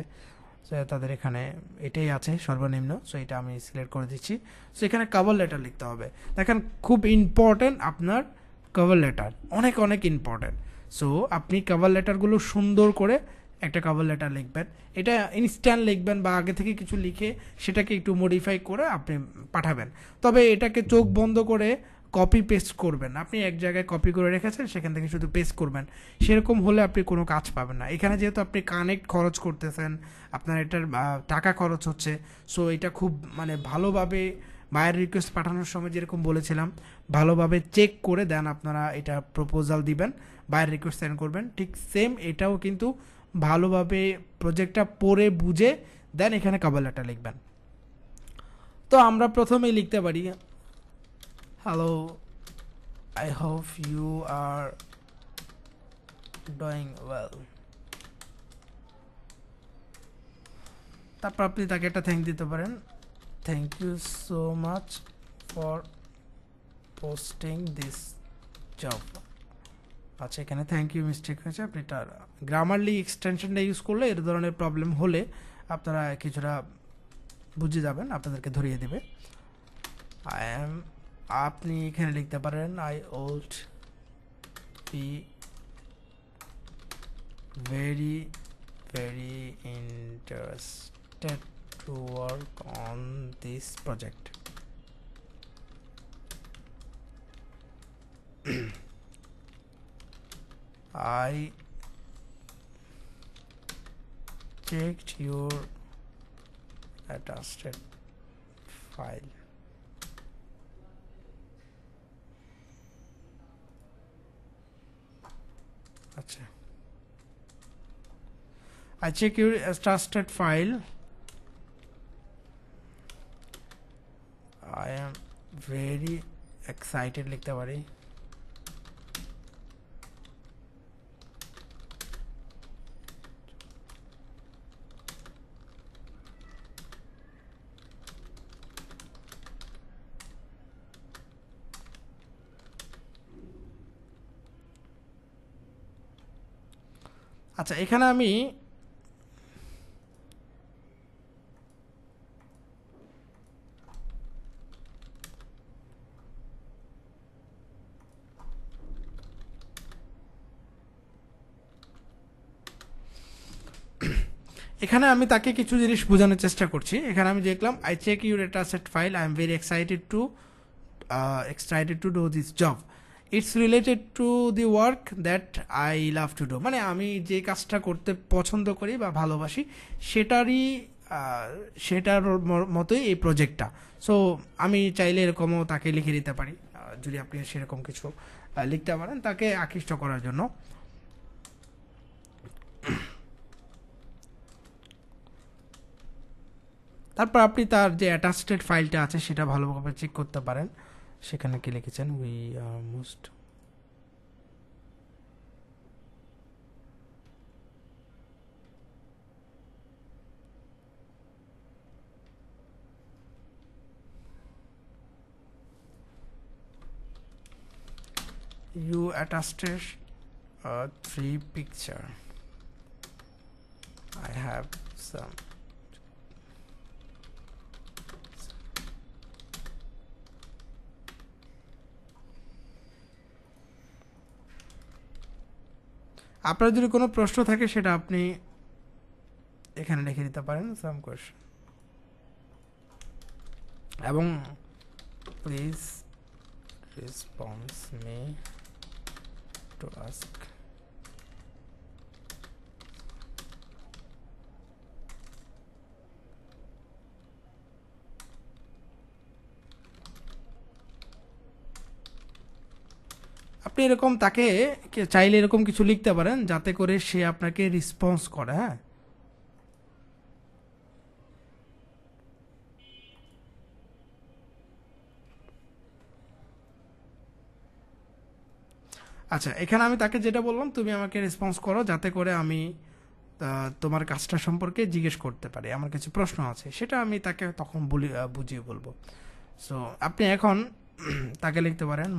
তাদের এখানে এটাই আছে সর্বনিম্ন, সো এটা আমি সিলেক্ট করে দিচ্ছি। সো এখানে কভার লেটার লিখতে হবে। দেখেন খুব ইম্পর্টেন্ট আপনার কভার লেটার, অনেক অনেক ইম্পর্টেন্ট। সো আপনি কভার লেটারগুলো সুন্দর করে একটা কভার লেটার লিখবেন। এটা ইনস্ট্যান্ট লিখবেন বা আগে থেকে কিছু লিখে সেটাকে একটু মডিফাই করে আপনি পাঠাবেন। তবে এটাকে চোখ বন্ধ করে কপি পেস্ট করবেন। আপনি এক জায়গায় কপি করে রেখেছেন, সেখান থেকে শুধু পেস্ট করবেন, সেরকম হলে আপনি কোনো কাজ পাবেন না। এখানে যেহেতু আপনি কানেক্ট খরচ করতেছেন, আপনার এটার টাকা খরচ হচ্ছে, সো এটা খুব মানে ভালোভাবে বায়ার রিকোয়েস্ট পাঠানোর সময় যেরকম বলেছিলাম ভালোভাবে চেক করে দেন আপনারা এটা প্রপোজাল দিবেন, বায়ার রিকোয়েস্ট সেন্ড করবেন। ঠিক সেম এটাও কিন্তু ভালোভাবে প্রজেক্টটা পড়ে বুঝে দেন এখানে কভার লেটার লিখবেন। তো আমরা প্রথমেই লিখতে পারি, hello, I hope you are doing well. তারপর আপনি তাকে একটা থ্যাঙ্ক দিতে পারেন, thank you so much for posting this job. আচ্ছা, এখানে থ্যাংক ইউ মিস্টেক হয়েছে, আপনি তার গ্রামারলি এক্সটেনশনটা ইউজ করলে এর ধরনের প্রবলেম হলে আপনারা কিছুটা বুঝে যাবেন, আপনাদেরকে ধরিয়ে দেবে। আপনি এখানে লিখতে পারেন, I would be very very interested to work on this project. I checked your attached file. আচ্ছা, I check your attached file. I am very excited লিখতে পারি। আচ্ছা, এখানে আমি তাকে কিছু জিনিস বোঝানোর চেষ্টা করছি। এখানে আমি দেখলাম, I check your dataset file, I am very excited to do this job, it's related to the work that I love to do. মানে আমি যে কাজটা করতে পছন্দ করি বা ভালোবাসি সেটার মতোই এই প্রজেক্টটা। সো আমি চাইলে এরকমও তাকে লিখে দিতে পারি, যদি আপনি সেরকম কিছু লিখতে পারেন তাকে আকৃষ্ট করার জন্য। তারপর আপনি তার যে অ্যাটাচড ফাইলটা আছে সেটা ভালোভাবে চেক করতে পারেন। সেখানে কি লিখেছেন, we are most you attached 3 picture, I have some আপনার যদি কোনো প্রশ্ন থাকে সেটা আপনি এখানে লিখে দিতে পারেন, সাম কোয়েশ্চন, এবং please response me to ask. আপনি এরকম তাকে চাইলে এরকম কিছু লিখতে পারেন যাতে করে সে আপনাকে রেসপন্স করে। হ্যাঁ, আচ্ছা, এখানে আমি তাকে যেটা বললাম, তুমি আমাকে রেসপন্স করো যাতে করে আমি তোমার কাজটা সম্পর্কে জিজ্ঞেস করতে পারে, আমার কিছু প্রশ্ন আছে, সেটা আমি তাকে তখন বুঝিয়ে বলবো। সো আপনি এখন তাকে লিখতে পারেন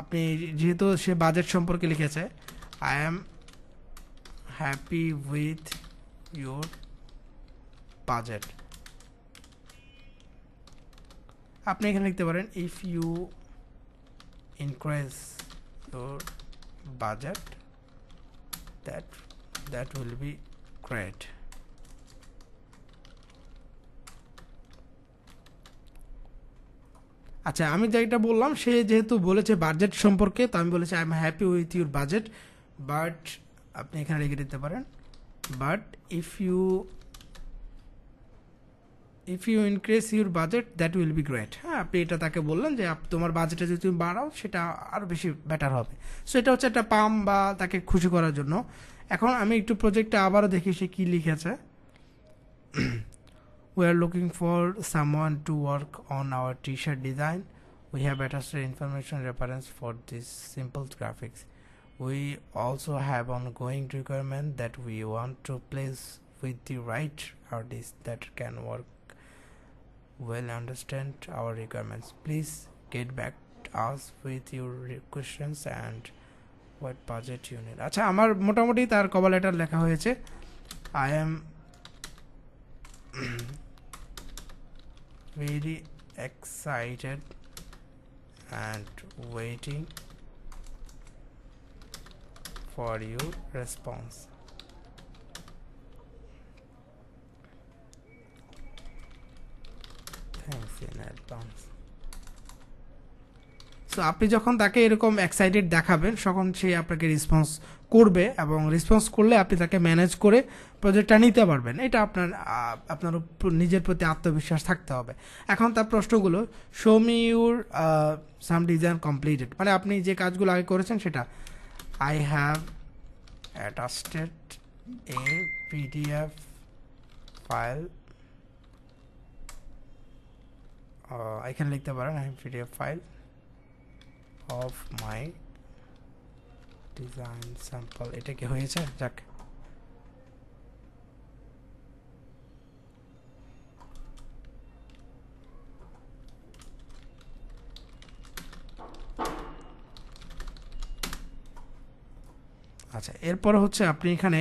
আপনি যেহেতু সে বাজেট সম্পর্কে লিখেছে, I am happy with your budget. আপনি এখানে লিখতে পারেন if you increase your budget that will be great. আচ্ছা, আমি যেটা বললাম, সে যেহেতু বলেছে বাজেট সম্পর্কে, তো আমি বলেছি I am happy with your budget, but আপনি এখানে লিখে দিতে পারেন but if you increase your budget that will be great. হ্যাঁ, আপনি এটা তাকে বললেন যে তোমার বাজেটটা যদি তুমি বাড়াও সেটা আরও বেশি বেটার হবে। সো এটা হচ্ছে একটা পাম বা তাকে খুশি করার জন্য। এখন আমি একটু প্রজেক্টটা আবারও দেখি সে কী লিখেছে। We are looking for someone to work on our t-shirt design. We have attached information reference for this simple graphics. We also have ongoing requirement that we want to place with the right artist that can work well understand our requirements. Please get back to us with your questions and what budget you need. আচ্ছা, আমার মোটামুটি তার কভার লেটার লেখা হয়েছে। I am very excited and waiting for your response. Thanks in advance. So আপনি যখন তাকে এরকম এক্সাইটেড দেখাবেন, তখন সে আপনাকে রেসপন্স করবে, এবং রেসপন্স করলে আপনি তাকে ম্যানেজ করে প্রজেক্টটা নিতে পারবেন। এটা আপনার নিজের প্রতি আত্মবিশ্বাস থাকতে হবে। এখন তার প্রশ্নগুলো, show me your some design completed, মানে আপনি যে কাজগুলো আগে করেছেন সেটা। I have attached A PDF file, এখানে লিখতে পারেন I have PDF file of my design sample. এটা কি হয়েছে? যাক, আচ্ছা, এরপর হচ্ছে আপনি এখানে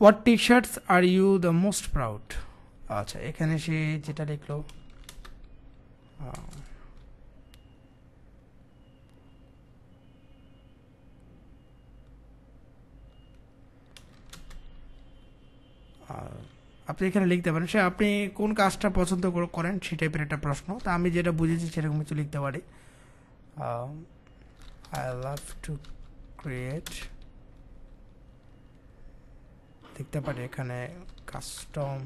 what t-shirts are you the most proud? আচ্ছা, এখানে সে যেটা লিখলো, আপনি এখানে লিখতে পারেন সে আপনি কোন কাজটা পছন্দ করেন সেই টাইপের একটা প্রশ্ন। তা আমি যেটা বুঝেছি সেরকম কিছু লিখতে পারি। আই লাভ টু ক্রিয়েট, লিখতে পারি এখানে custom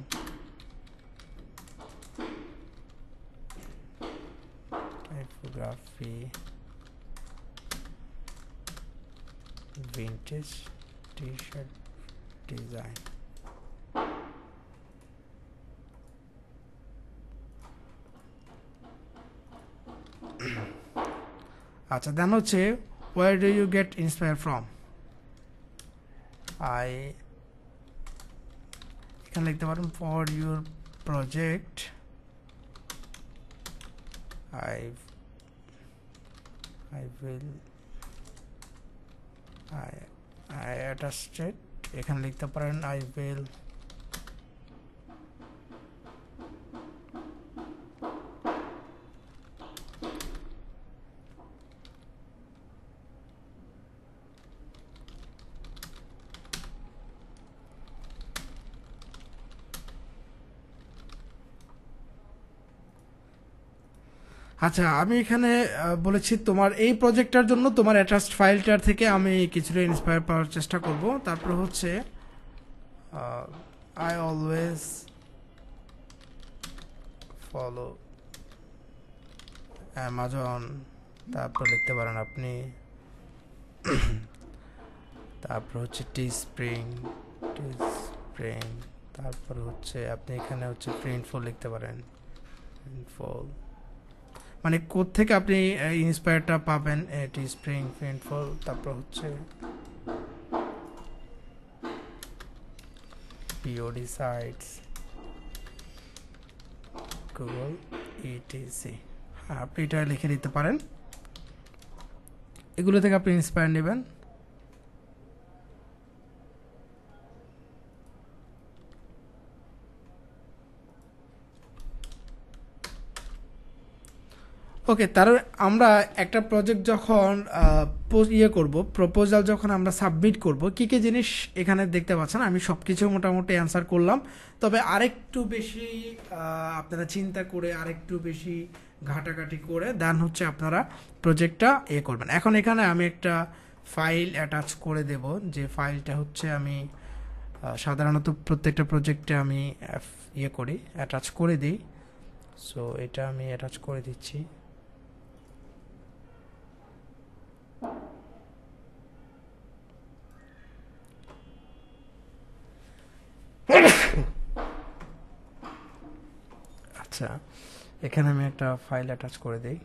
typography vintage t shirt design. আচ্ছা, দেন হচ্ছে where do you get inspired from? এখানে লিখতে পারেন for your project I attached it, এখানে লিখতে পারেন I will আচ্ছা, আমি এখানে বলেছি তোমার এই প্রজেক্টটার জন্য তোমার অ্যাটাচড ফাইলটার থেকে আমি কিছুটা ইন্সপায়ার পাওয়ার চেষ্টা করব। তারপর হচ্ছে আই অলওয়েজ ফলো অ্যামাজন, তারপর লিখতে পারেন আপনি, তারপর হচ্ছে টি স্প্রিং, তারপর হচ্ছে আপনি এখানে হচ্ছে প্রিন্টফুল লিখতে পারেন, প্রিন্টফুল মানে কোত্থেকে আপনি ইন্সপায়ারটা পাবেন, টি স্প্রিং, প্রিন্টফুল, তারপর হচ্ছে POD sites Google etc আপনি এটা লিখে দিতে পারেন এগুলো থেকে আপনি ইন্সপায়ার নেবেন ওকে তার আমরা একটা প্রজেক্ট যখন করব প্রপোজাল যখন আমরা সাবমিট করব কি কি জিনিস এখানে দেখতে পাচ্ছেন আমি সবকিছু মোটামুটি অ্যানসার করলাম তবে আরেকটু বেশি আপনারা চিন্তা করে আরেকটু বেশি ঘাটাঘাটি করে দেন হচ্ছে আপনারা প্রজেক্টটা করবেন এখন এখানে আমি একটা ফাইল অ্যাটাচ করে দেব যে ফাইলটা হচ্ছে আমি সাধারণত প্রত্যেকটা প্রজেক্টে আমি করি অ্যাটাচ করে দিই সো এটা আমি অ্যাটাচ করে দিচ্ছি আচ্ছা এখানে আমি একটা ফাইল অ্যাটাচ করে দেই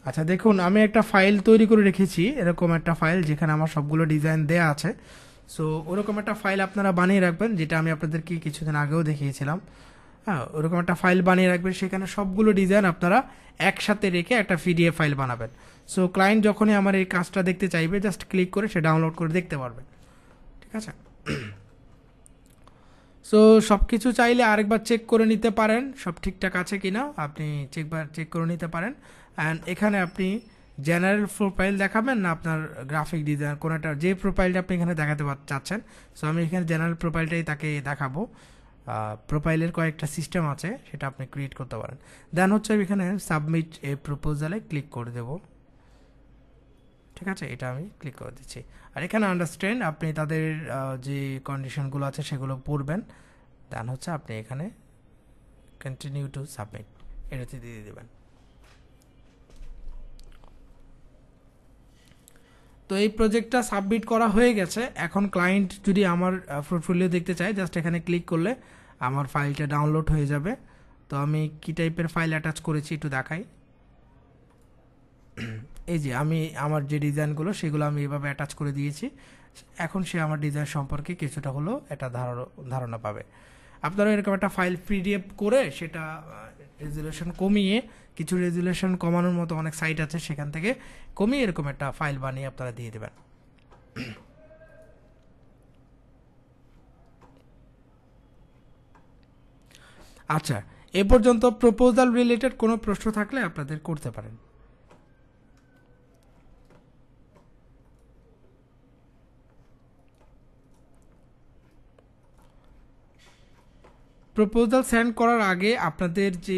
আচ্ছা দেখুন আমি একটা ফাইল তৈরি করে রেখেছি এরকম একটা ফাইল যেখানে আমার সবগুলো ডিজাইন দেয়া আছে সো ওরকম একটা ফাইল আপনারা বানিয়ে রাখবেন যেটা আমি আপনাদেরকে কিছুদিন আগেও দেখিয়েছিলাম হ্যাঁ ওরকম একটা ফাইল বানিয়ে রাখবেন সেখানে সবগুলো ডিজাইন আপনারা একসাথে রেখে একটা পিডিএফ ফাইল বানাবেন সো ক্লায়েন্ট যখনই আমার এই কাজটা দেখতে চাইবে জাস্ট ক্লিক করে সে ডাউনলোড করে দেখতে পারবে ঠিক আছে সো সব কিছু চাইলে আরেকবার চেক করে নিতে পারেন সব ঠিকঠাক আছে কিনা আপনি চেক করে নিতে পারেন অ্যান্ড এখানে আপনি জেনারেল প্রোফাইল দেখাবেন না আপনার গ্রাফিক ডিজাইন কোনোটা যে প্রোফাইলটা আপনি এখানে দেখাতে চাচ্ছেন সো আমি এখানে জেনারেল প্রোফাইলটাই তাকে দেখাবো প্রোফাইলের কয়েকটা সিস্টেম আছে সেটা আপনি ক্রিয়েট করতে পারেন দেন হচ্ছে আমি এখানে সাবমিট এ প্রপোজালে ক্লিক করে দেব ঠিক আছে এটা আমি ক্লিক করে দিচ্ছি আর এখানে আন্ডারস্ট্যান্ড আপনি তাদের যে কন্ডিশনগুলো আছে সেগুলো পড়বেন দেন হচ্ছে আপনি এখানে কন্টিনিউ টু সাবমিট এটাতে দিয়ে দেবেন তো এই প্রজেক্টটা সাবমিট করা হয়ে গেছে এখন ক্লায়েন্ট যদি আমার পোর্টফোলিও দেখতে চায় জাস্ট এখানে ক্লিক করলে আমার ফাইলটা ডাউনলোড হয়ে যাবে তো আমি কি টাইপের ফাইল অ্যাটাচ করেছি একটু দেখাই এই যে আমি আমার যে ডিজাইনগুলো সেগুলো আমি এভাবে অ্যাটাচ করে দিয়েছি এখন সে আমার ডিজাইন সম্পর্কে কিছুটা হলেও একটা ধারণা পাবে আপনারা এরকম একটা ফাইল পিডিএফ করে সেটা রেজুলেশন কমিয়ে কিছু রেজুলেশন কমানোর মতো অনেক সাইট আছে সেখান থেকে কমিয়ে এরকম একটা ফাইল বানিয়ে আপনারা দিয়ে দেবেন আচ্ছা এ পর্যন্ত প্রপোজাল রিলেটেড কোনো প্রশ্ন থাকলে আপনাদের করতে পারেন প্রপোজাল সেন্ড করার আগে আপনাদের যে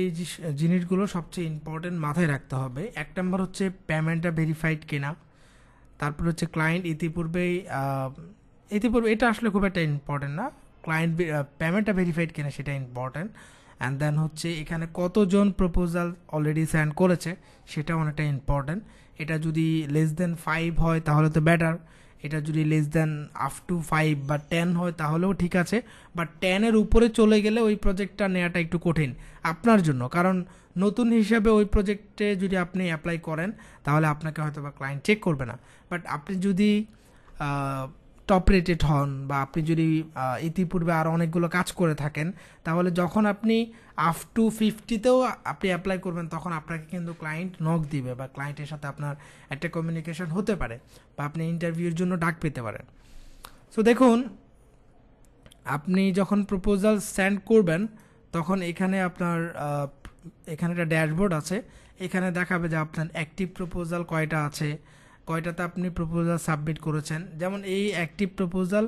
জিনিসগুলো সবচেয়ে ইম্পর্টেন্ট মাথায় রাখতে হবে এক নম্বর হচ্ছে পেমেন্টটা ভেরিফাইড কিনা তারপর হচ্ছে ক্লায়েন্ট ইতিপূর্বে এটা আসলে খুব একটা ইম্পর্টেন্ট না ক্লায়েন্ট পেমেন্টটা ভেরিফাইড কিনা সেটা ইম্পর্টেন্ট অ্যান্ড দেন হচ্ছে এখানে কতজন প্রপোজাল অলরেডি সেন্ড করেছে সেটা অনেকটা ইম্পর্টেন্ট এটা যদি লেস দেন 5 হয় তাহলে তো বেটার এটা যদি লেস দেন আপ টু 5 বা 10 হয় তাহলেও ঠিক আছে বাট 10-এর উপরে চলে গেলে ওই প্রজেক্টটা নেওয়াটা একটু কঠিন আপনার জন্য কারণ নতুন হিসাবে ওই প্রজেক্টে যদি আপনি অ্যাপ্লাই করেন তাহলে আপনাকে হয়তো বা ক্লায়েন্ট চেক করবে না বাট আপনি যদি টপ রেটেড হন বা আপনি যদি ইতিপূর্বে আরও অনেকগুলো কাজ করে থাকেন তাহলে যখন আপনি আপ টু 50-তেও আপনি অ্যাপ্লাই করবেন তখন আপনাকে কিন্তু ক্লায়েন্ট নক দিবে বা ক্লায়েন্টের সাথে আপনার একটা কমিউনিকেশন হতে পারে বা আপনি ইন্টারভিউর জন্য ডাক পেতে পারেন সো দেখুন আপনি যখন প্রপোজাল সেন্ড করবেন তখন এখানে আপনার এখানে একটা ড্যাশবোর্ড আছে এখানে দেখাবে যে আপনার অ্যাক্টিভ প্রপোজাল কয়টা আছে কয়টাতে আপনি প্রপোজাল সাবমিট করেছেন যেমন এই অ্যাক্টিভ প্রপোজাল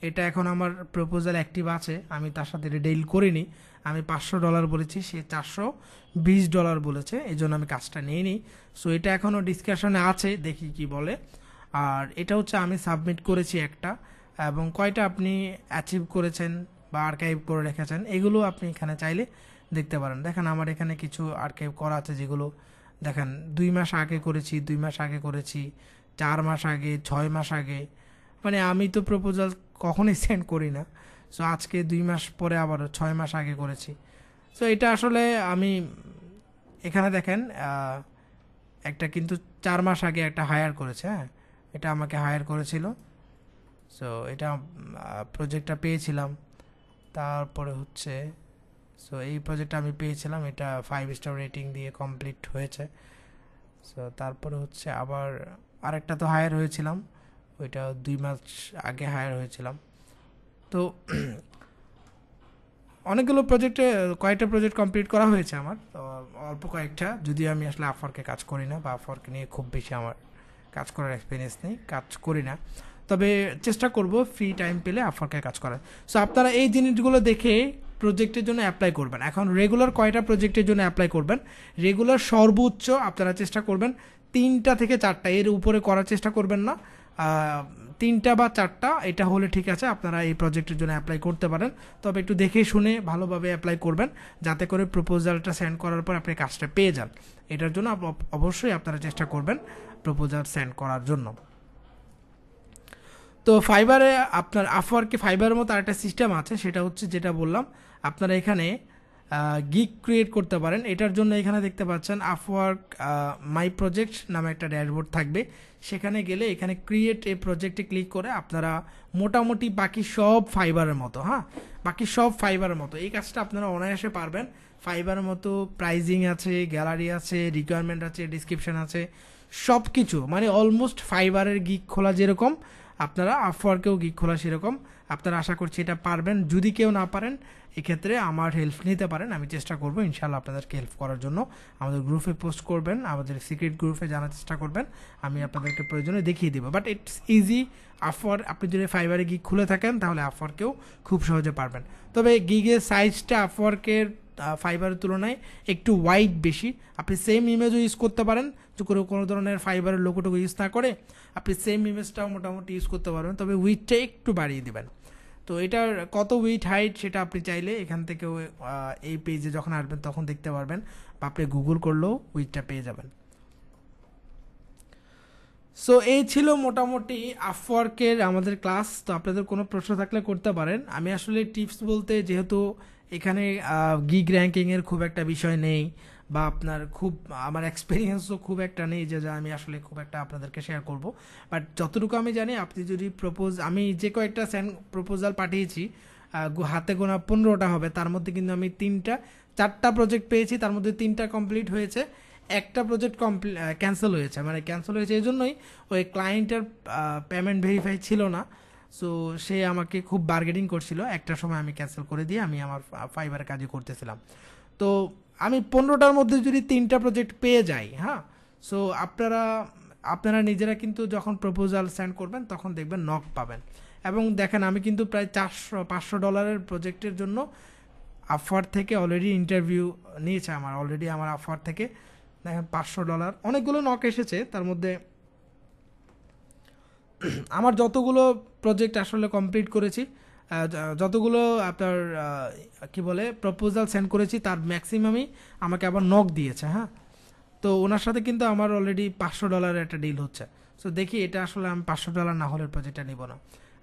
এটা এখন আমার প্রপোজাল অ্যাক্টিভ আছে আমি তার সাথে ডিল করিনি আমি $500 বলেছি সে $420 বলেছে এই জন্য আমি কাজটা নিয়ে নিই সো এটা এখনও ডিসকাশনে আছে দেখি কি বলে আর এটা হচ্ছে আমি সাবমিট করেছি একটা এবং কয়টা আপনি অ্যাচিভ করেছেন বা আর্কাইভ করে রেখেছেন এগুলো আপনি এখানে চাইলে দেখতে পারেন দেখেন আমার এখানে কিছু আর্কাইভ করা আছে যেগুলো দেখেন 2 মাস আগে করেছি, 2 মাস আগে করেছি, 4 মাস আগে, 6 মাস আগে। মানে আমি তো প্রপোজাল কখনোই সেন্ড করি না। সো আজকে 2 মাস পরে আবার 6 মাস আগে করেছি। সো এটা আসলে আমি এখানে দেখেন একটা কিন্তু 4 মাস আগে একটা হায়ার করেছে, হ্যাঁ, এটা আমাকে হায়ার করেছিল। সো এটা প্রজেক্টটা পেয়েছিলাম। তারপরে হচ্ছে সো এই প্রজেক্টটা আমি পেয়েছিলাম, এটা 5 স্টার রেটিং দিয়ে কমপ্লিট হয়েছে। সো তারপরে হচ্ছে আবার আরেকটা তো হায়ার হয়েছিলাম, ওইটা 2 মাস আগে হায়ার হয়েছিলাম। তো অনেকগুলো প্রজেক্টে কয়েকটা প্রজেক্ট কমপ্লিট করা হয়েছে আমার, তো অল্প কয়েকটা, যদিও আমি আসলে আফওয়ার্কে কাজ করি না বা আফওয়ার্ক নিয়ে খুব বেশি আমার কাজ করার এক্সপিরিয়েন্স নেই, কাজ করি না। তবে চেষ্টা করব ফ্রি টাইম পেলে আফওয়ার্কে কাজ করার। সো আপনারা এই জিনিসগুলো দেখে প্রজেক্টের জন্য অ্যাপ্লাই করবেন। এখন রেগুলার কয়টা প্রজেক্টের জন্য অ্যাপ্লাই করবেন? রেগুলার সর্বোচ্চ আপনারা চেষ্টা করবেন 3টা থেকে 4টা, এর উপরে করার চেষ্টা করবেন না। 3টা বা 4টা এটা হলে ঠিক আছে, আপনারা এই প্রজেক্টের জন্য অ্যাপ্লাই করতে পারেন। তবে একটু দেখে শুনে ভালোভাবে অ্যাপ্লাই করবেন, যাতে করে প্রপোজালটা সেন্ড করার পর আপনি কাজটা পেয়ে যান। এটার জন্য অবশ্যই আপনারা চেষ্টা করবেন প্রপোজাল সেন্ড করার জন্য। তো ফাইবারে আপনার আফওয়ার্কে ফাইবারের মতো আরেকটা সিস্টেম আছে, সেটা হচ্ছে যেটা বললাম, আপনারা এখানে গিগ ক্রিয়েট করতে পারেন। এটার জন্য এখানে দেখতে পাচ্ছেন আফওয়ার্ক মাই প্রজেক্ট নামে একটা ড্যাশবোর্ড থাকবে। সেখানে গেলে এখানে ক্রিয়েট এ প্রজেক্টে ক্লিক করে আপনারা মোটামুটি বাকি সব ফাইবারের মতো, হ্যাঁ, বাকি সব ফাইবারের মতো এই কাজটা আপনারা অনায়াসে পারবেন। ফাইবারের মতো প্রাইজিং আছে, গ্যালারি আছে, রিকোয়ারমেন্ট আছে, ডিসক্রিপশন আছে, সব কিছু, মানে অলমোস্ট ফাইবারের গিগ খোলা যেরকম আপনারা আফওয়ার্কেও গিগ খোলা সেরকম। আপনারা আশা করছি এটা পারবেন। যদি কেউ না পারেন এক্ষেত্রে আমার হেল্প নিতে পারেন, আমি চেষ্টা করবো ইনশাল্লাহ আপনাদেরকে হেল্প করার জন্য। আমাদের গ্রুপে পোস্ট করবেন, আমাদের সিক্রেট গ্রুপে জানার চেষ্টা করবেন, আমি আপনাদেরকে প্রয়োজনে দেখিয়ে দেবো। But it's easy. আফওয়ার্ক আপনি যদি ফাইবারে গিগ খুলে থাকেন তাহলে আফওয়ার্কেও খুব সহজে পারবেন। তবে গিগের সাইজটা আফওয়ার্কের ফাইবারের তুলনায় একটু ওয়াইড বেশি। আপনি সেম ইমেজও ইউজ করতে পারেন, যে কোনো ধরনের ফাইবারের লোগোটুকু ইউজ না করে আপনি সেম ইমেজটাও মোটামুটি ইউজ করতে পারবেন, তবে উইথটা একটু বাড়িয়ে দেবেন। তো এটার কত উইথ হাইট সেটা আপনি চাইলে এখান থেকেও এই পেজে যখন আসবেন তখন দেখতে পারবেন, বা আপনি গুগল করলেও উইথটা পেয়ে যাবেন। সো এই ছিল মোটামুটি আফওয়ার্কের আমাদের ক্লাস। তো আপনাদের কোনো প্রশ্ন থাকলে করতে পারেন। আমি আসলে টিপস বলতে, যেহেতু এখানে গিগ র্যাঙ্কিংয়ের খুব একটা বিষয় নেই, বা আপনার খুব আমার এক্সপিরিয়েন্সও খুব একটা নেই যে আমি আসলে খুব একটা আপনাদেরকে শেয়ার করব। বাট যতটুকু আমি জানি, আপনি যদি আমি যে কয়েকটা প্রপোজাল পাঠিয়েছি, হাতে গোনা 15টা হবে, তার মধ্যে কিন্তু আমি 4টা প্রজেক্ট পেয়েছি, তার মধ্যে 3টা কমপ্লিট হয়েছে, একটা প্রজেক্ট ক্যান্সেল হয়েছে। মানে ক্যান্সেল হয়েছে এই জন্যই, ওই ক্লায়েন্টের পেমেন্ট ভেরিফাই ছিল না। সো সে আমাকে খুব বার্গেনিং করছিল, একটা সময় আমি ক্যান্সেল করে দিয়ে আমি আমার ফাইবারের কাজই করতেছিলাম। তো আমি 15টার মধ্যে যদি 3টা প্রজেক্ট পেয়ে যাই, হ্যাঁ, সো আপনারা নিজেরা কিন্তু যখন প্রপোজাল সেন্ড করবেন তখন দেখবেন নক পাবেন। এবং দেখেন আমি কিন্তু প্রায় $400-500 প্রজেক্টের জন্য আফওয়ার্ক থেকে অলরেডি ইন্টারভিউ নিয়েছে আমার আফওয়ার্ক থেকে। দেখেন $500 অনেকগুলো নক এসেছে। তার মধ্যে আমার যতগুলো প্রজেক্ট আসলে কমপ্লিট করেছি, যতগুলো আপনার কি বলে প্রপোজাল সেন্ড করেছি, তার ম্যাক্সিমামই আমাকে আবার নক দিয়েছে, হ্যাঁ। তো ওনার সাথে কিন্তু আমার অলরেডি $500 একটা ডিল হচ্ছে। সো দেখি এটা আসলে আমি $500 না হলে প্রজেক্টটা নিব না।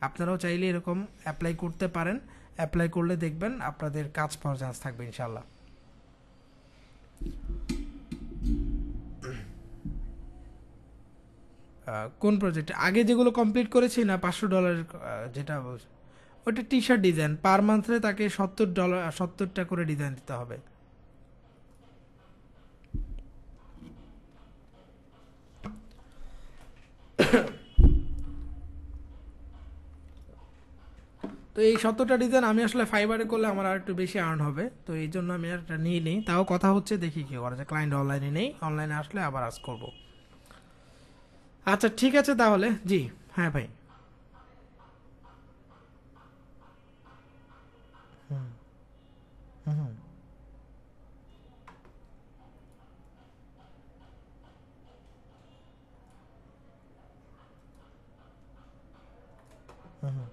আপনারাও চাইলে এরকম অ্যাপ্লাই করতে পারেন। অ্যাপ্লাই করলে দেখবেন আপনাদের কাজ পাওয়ার চান্স থাকবে ইনশাল্লাহ। কোন প্রজেক্ট আগে যেগুলো কমপ্লিট করেছি না $500 যেটা বলছে, ওটা টি শার্ট ডিজাইন, পার মান্থে তাকে $70 করে ডিজাইন দিতে হবে। তো এই 70টা ডিজাইন আমি আসলে ফাইবারে করলে আমার আর একটু বেশি আর্ন হবে, তো এই জন্য আমি আর একটা নিয়ে নিই। তাও কথা হচ্ছে, দেখি কি করা যায়। ক্লায়েন্ট অনলাইনে নেই, অনলাইনে আসলে আবার আজ করবো। আচ্ছা ঠিক আছে তাহলে, জি হ্যাঁ ভাই। হুম হুম হুম হুম হুম।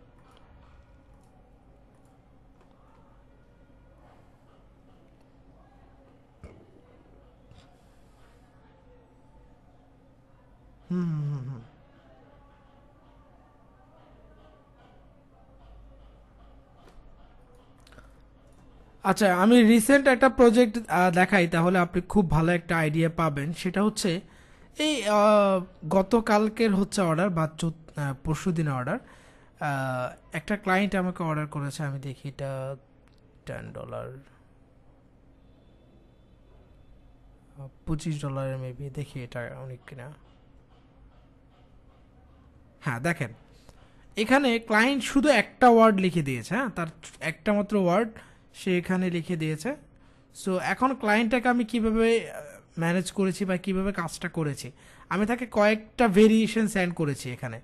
হুম হুম হুম হুম। আচ্ছা, আমি রিসেন্ট একটা প্রজেক্ট দেখাই, তাহলে আপনি খুব ভালো একটা আইডিয়া পাবেন। সেটা হচ্ছে এই গতকালকের হচ্ছে অর্ডার বা পরশু দিনের অর্ডার। একটা ক্লায়েন্ট আমাকে অর্ডার করেছে, আমি দেখি এটা $10, $25 মেবি, দেখি এটা অনেক কিনা। হ্যাঁ দেখেন, এখানে ক্লায়েন্ট শুধু একটা ওয়ার্ড লিখে দিয়েছে, হ্যাঁ তার একটা মাত্র ওয়ার্ড সে এখানে লিখে দিয়েছে। সো এখন ক্লায়েন্টটাকে আমি কিভাবে ম্যানেজ করেছি বা কিভাবে কাজটা করেছি, আমি তাকে কয়েকটা ভেরিয়েশন সেন্ড করেছি এখানে।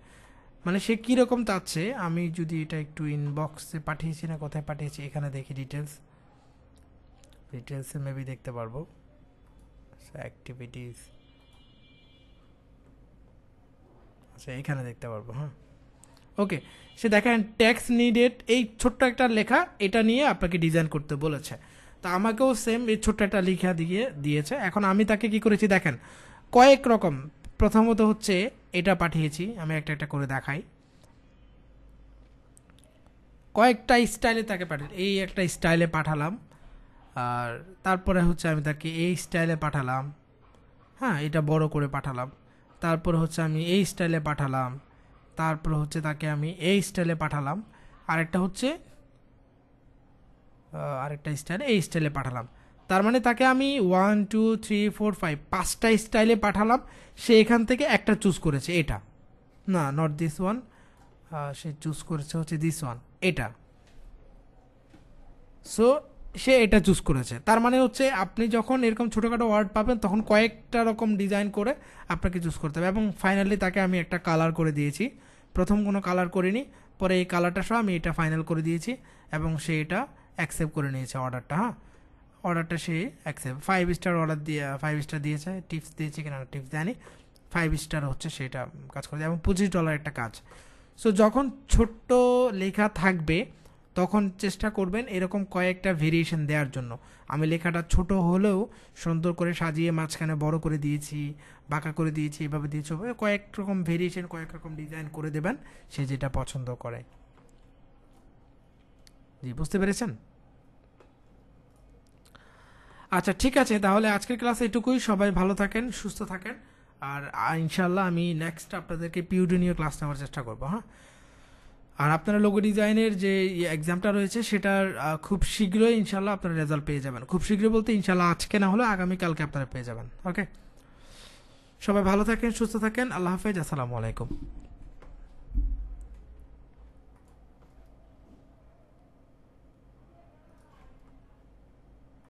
মানে সে কীরকম চাচ্ছে, আমি যদি এটা একটু ইনবক্সে পাঠিয়েছি না কোথায় পাঠিয়েছি, এখানে দেখি ডিটেলসে মেবি দেখতে পারবো। অ্যাক্টিভিটিস, আচ্ছা এখানে দেখতে পারবো, হ্যাঁ ওকে। সে দেখেন ট্যাক্স নিডেড, এই ছোট্ট একটা লেখা, এটা নিয়ে আপনাকে ডিজাইন করতে বলেছে। তা আমাকেও সেম এই ছোট্ট একটা লেখা দিয়েছে। এখন আমি তাকে কি করেছি দেখেন, কয়েক রকম। প্রথমত হচ্ছে এটা পাঠিয়েছি, আমি একটা একটা করে দেখাই। কয়েকটা স্টাইলে তাকে পাঠাই, এই একটা স্টাইলে পাঠালাম, আর তারপরে হচ্ছে আমি তাকে এই স্টাইলে পাঠালাম, হ্যাঁ এটা বড় করে পাঠালাম। তারপরে হচ্ছে আমি এই স্টাইলে পাঠালাম, তারপর হচ্ছে তাকে আমি এই স্টাইলে পাঠালাম, আরেকটা হচ্ছে আরেকটা স্টাইলে এই স্টাইলে পাঠালাম। তার মানে তাকে আমি 1 2 3 4 5 5টা স্টাইলে পাঠালাম, সে এখান থেকে একটা চুজ করেছে, এটা না, not this one, say choose করেছে হচ্ছে দিস ওয়ান, এটা। সো সে এটা চুজ করেছে, তার মানে হচ্ছে আপনি যখন এরকম ছোটোখাটো ওয়ার্ড পাবেন তখন কয়েকটা রকম ডিজাইন করে আপনাকে চুজ করতে হবে। এবং ফাইনালি তাকে আমি একটা কালার করে দিয়েছি, প্রথম কোনো কালার করিনি, পরে এই কালারটা সহ আমি এটা ফাইনাল করে দিয়েছি এবং সে এটা অ্যাকসেপ্ট করে নিয়েছে অর্ডারটা। হ্যাঁ, অর্ডারটা সে অ্যাকসেপ্ট, 5 স্টার অর্ডার দিয়ে 5 স্টার দিয়েছে, টিপস দিয়েছে কিনা টিপস দেয়নি, 5 স্টার হচ্ছে সেটা কাজ করে দেয় এবং $25 একটা কাজ। সো যখন ছোট্ট লেখা থাকবে তখন চেষ্টা করবেন এরকম কয়েকটা ভেরিয়েশন দেওয়ার জন্য। আমি লেখাটা ছোট হলেও সুন্দর করে সাজিয়ে মাঝখানে বড় করে দিয়েছি, বাঁকা করে দিয়েছি, এভাবে দিয়েছি, কয়েক রকম ভেরিয়েশন কয়েক রকম ডিজাইন করে দেবেন সে যেটা পছন্দ করে। জি, বুঝতে পেরেছেন? আচ্ছা ঠিক আছে, তাহলে আজকের ক্লাস এটুকুই। সবাই ভালো থাকেন, সুস্থ থাকেন, আর ইনশাল্লাহ আমি নেক্সট আপনাদেরকে পিউডি নিয়ে ক্লাস নেওয়ার চেষ্টা করবো। হ্যাঁ, আর আপনারা লোগো ডিজাইনের যে এক্সামটা রয়েছে সেটার খুব শীঘ্রই ইনশাল্লাহ আপনারা রেজাল্ট পেয়ে যাবেন। খুব শীঘ্রই বলতে ইনশাল্লাহ আজকে না হলে আগামীকালকে আপনারা পেয়ে যাবেন। ওকে, সবাই ভালো থাকেন, সুস্থ থাকেন, আল্লাহ হাফেজ, আসসালামু আলাইকুম।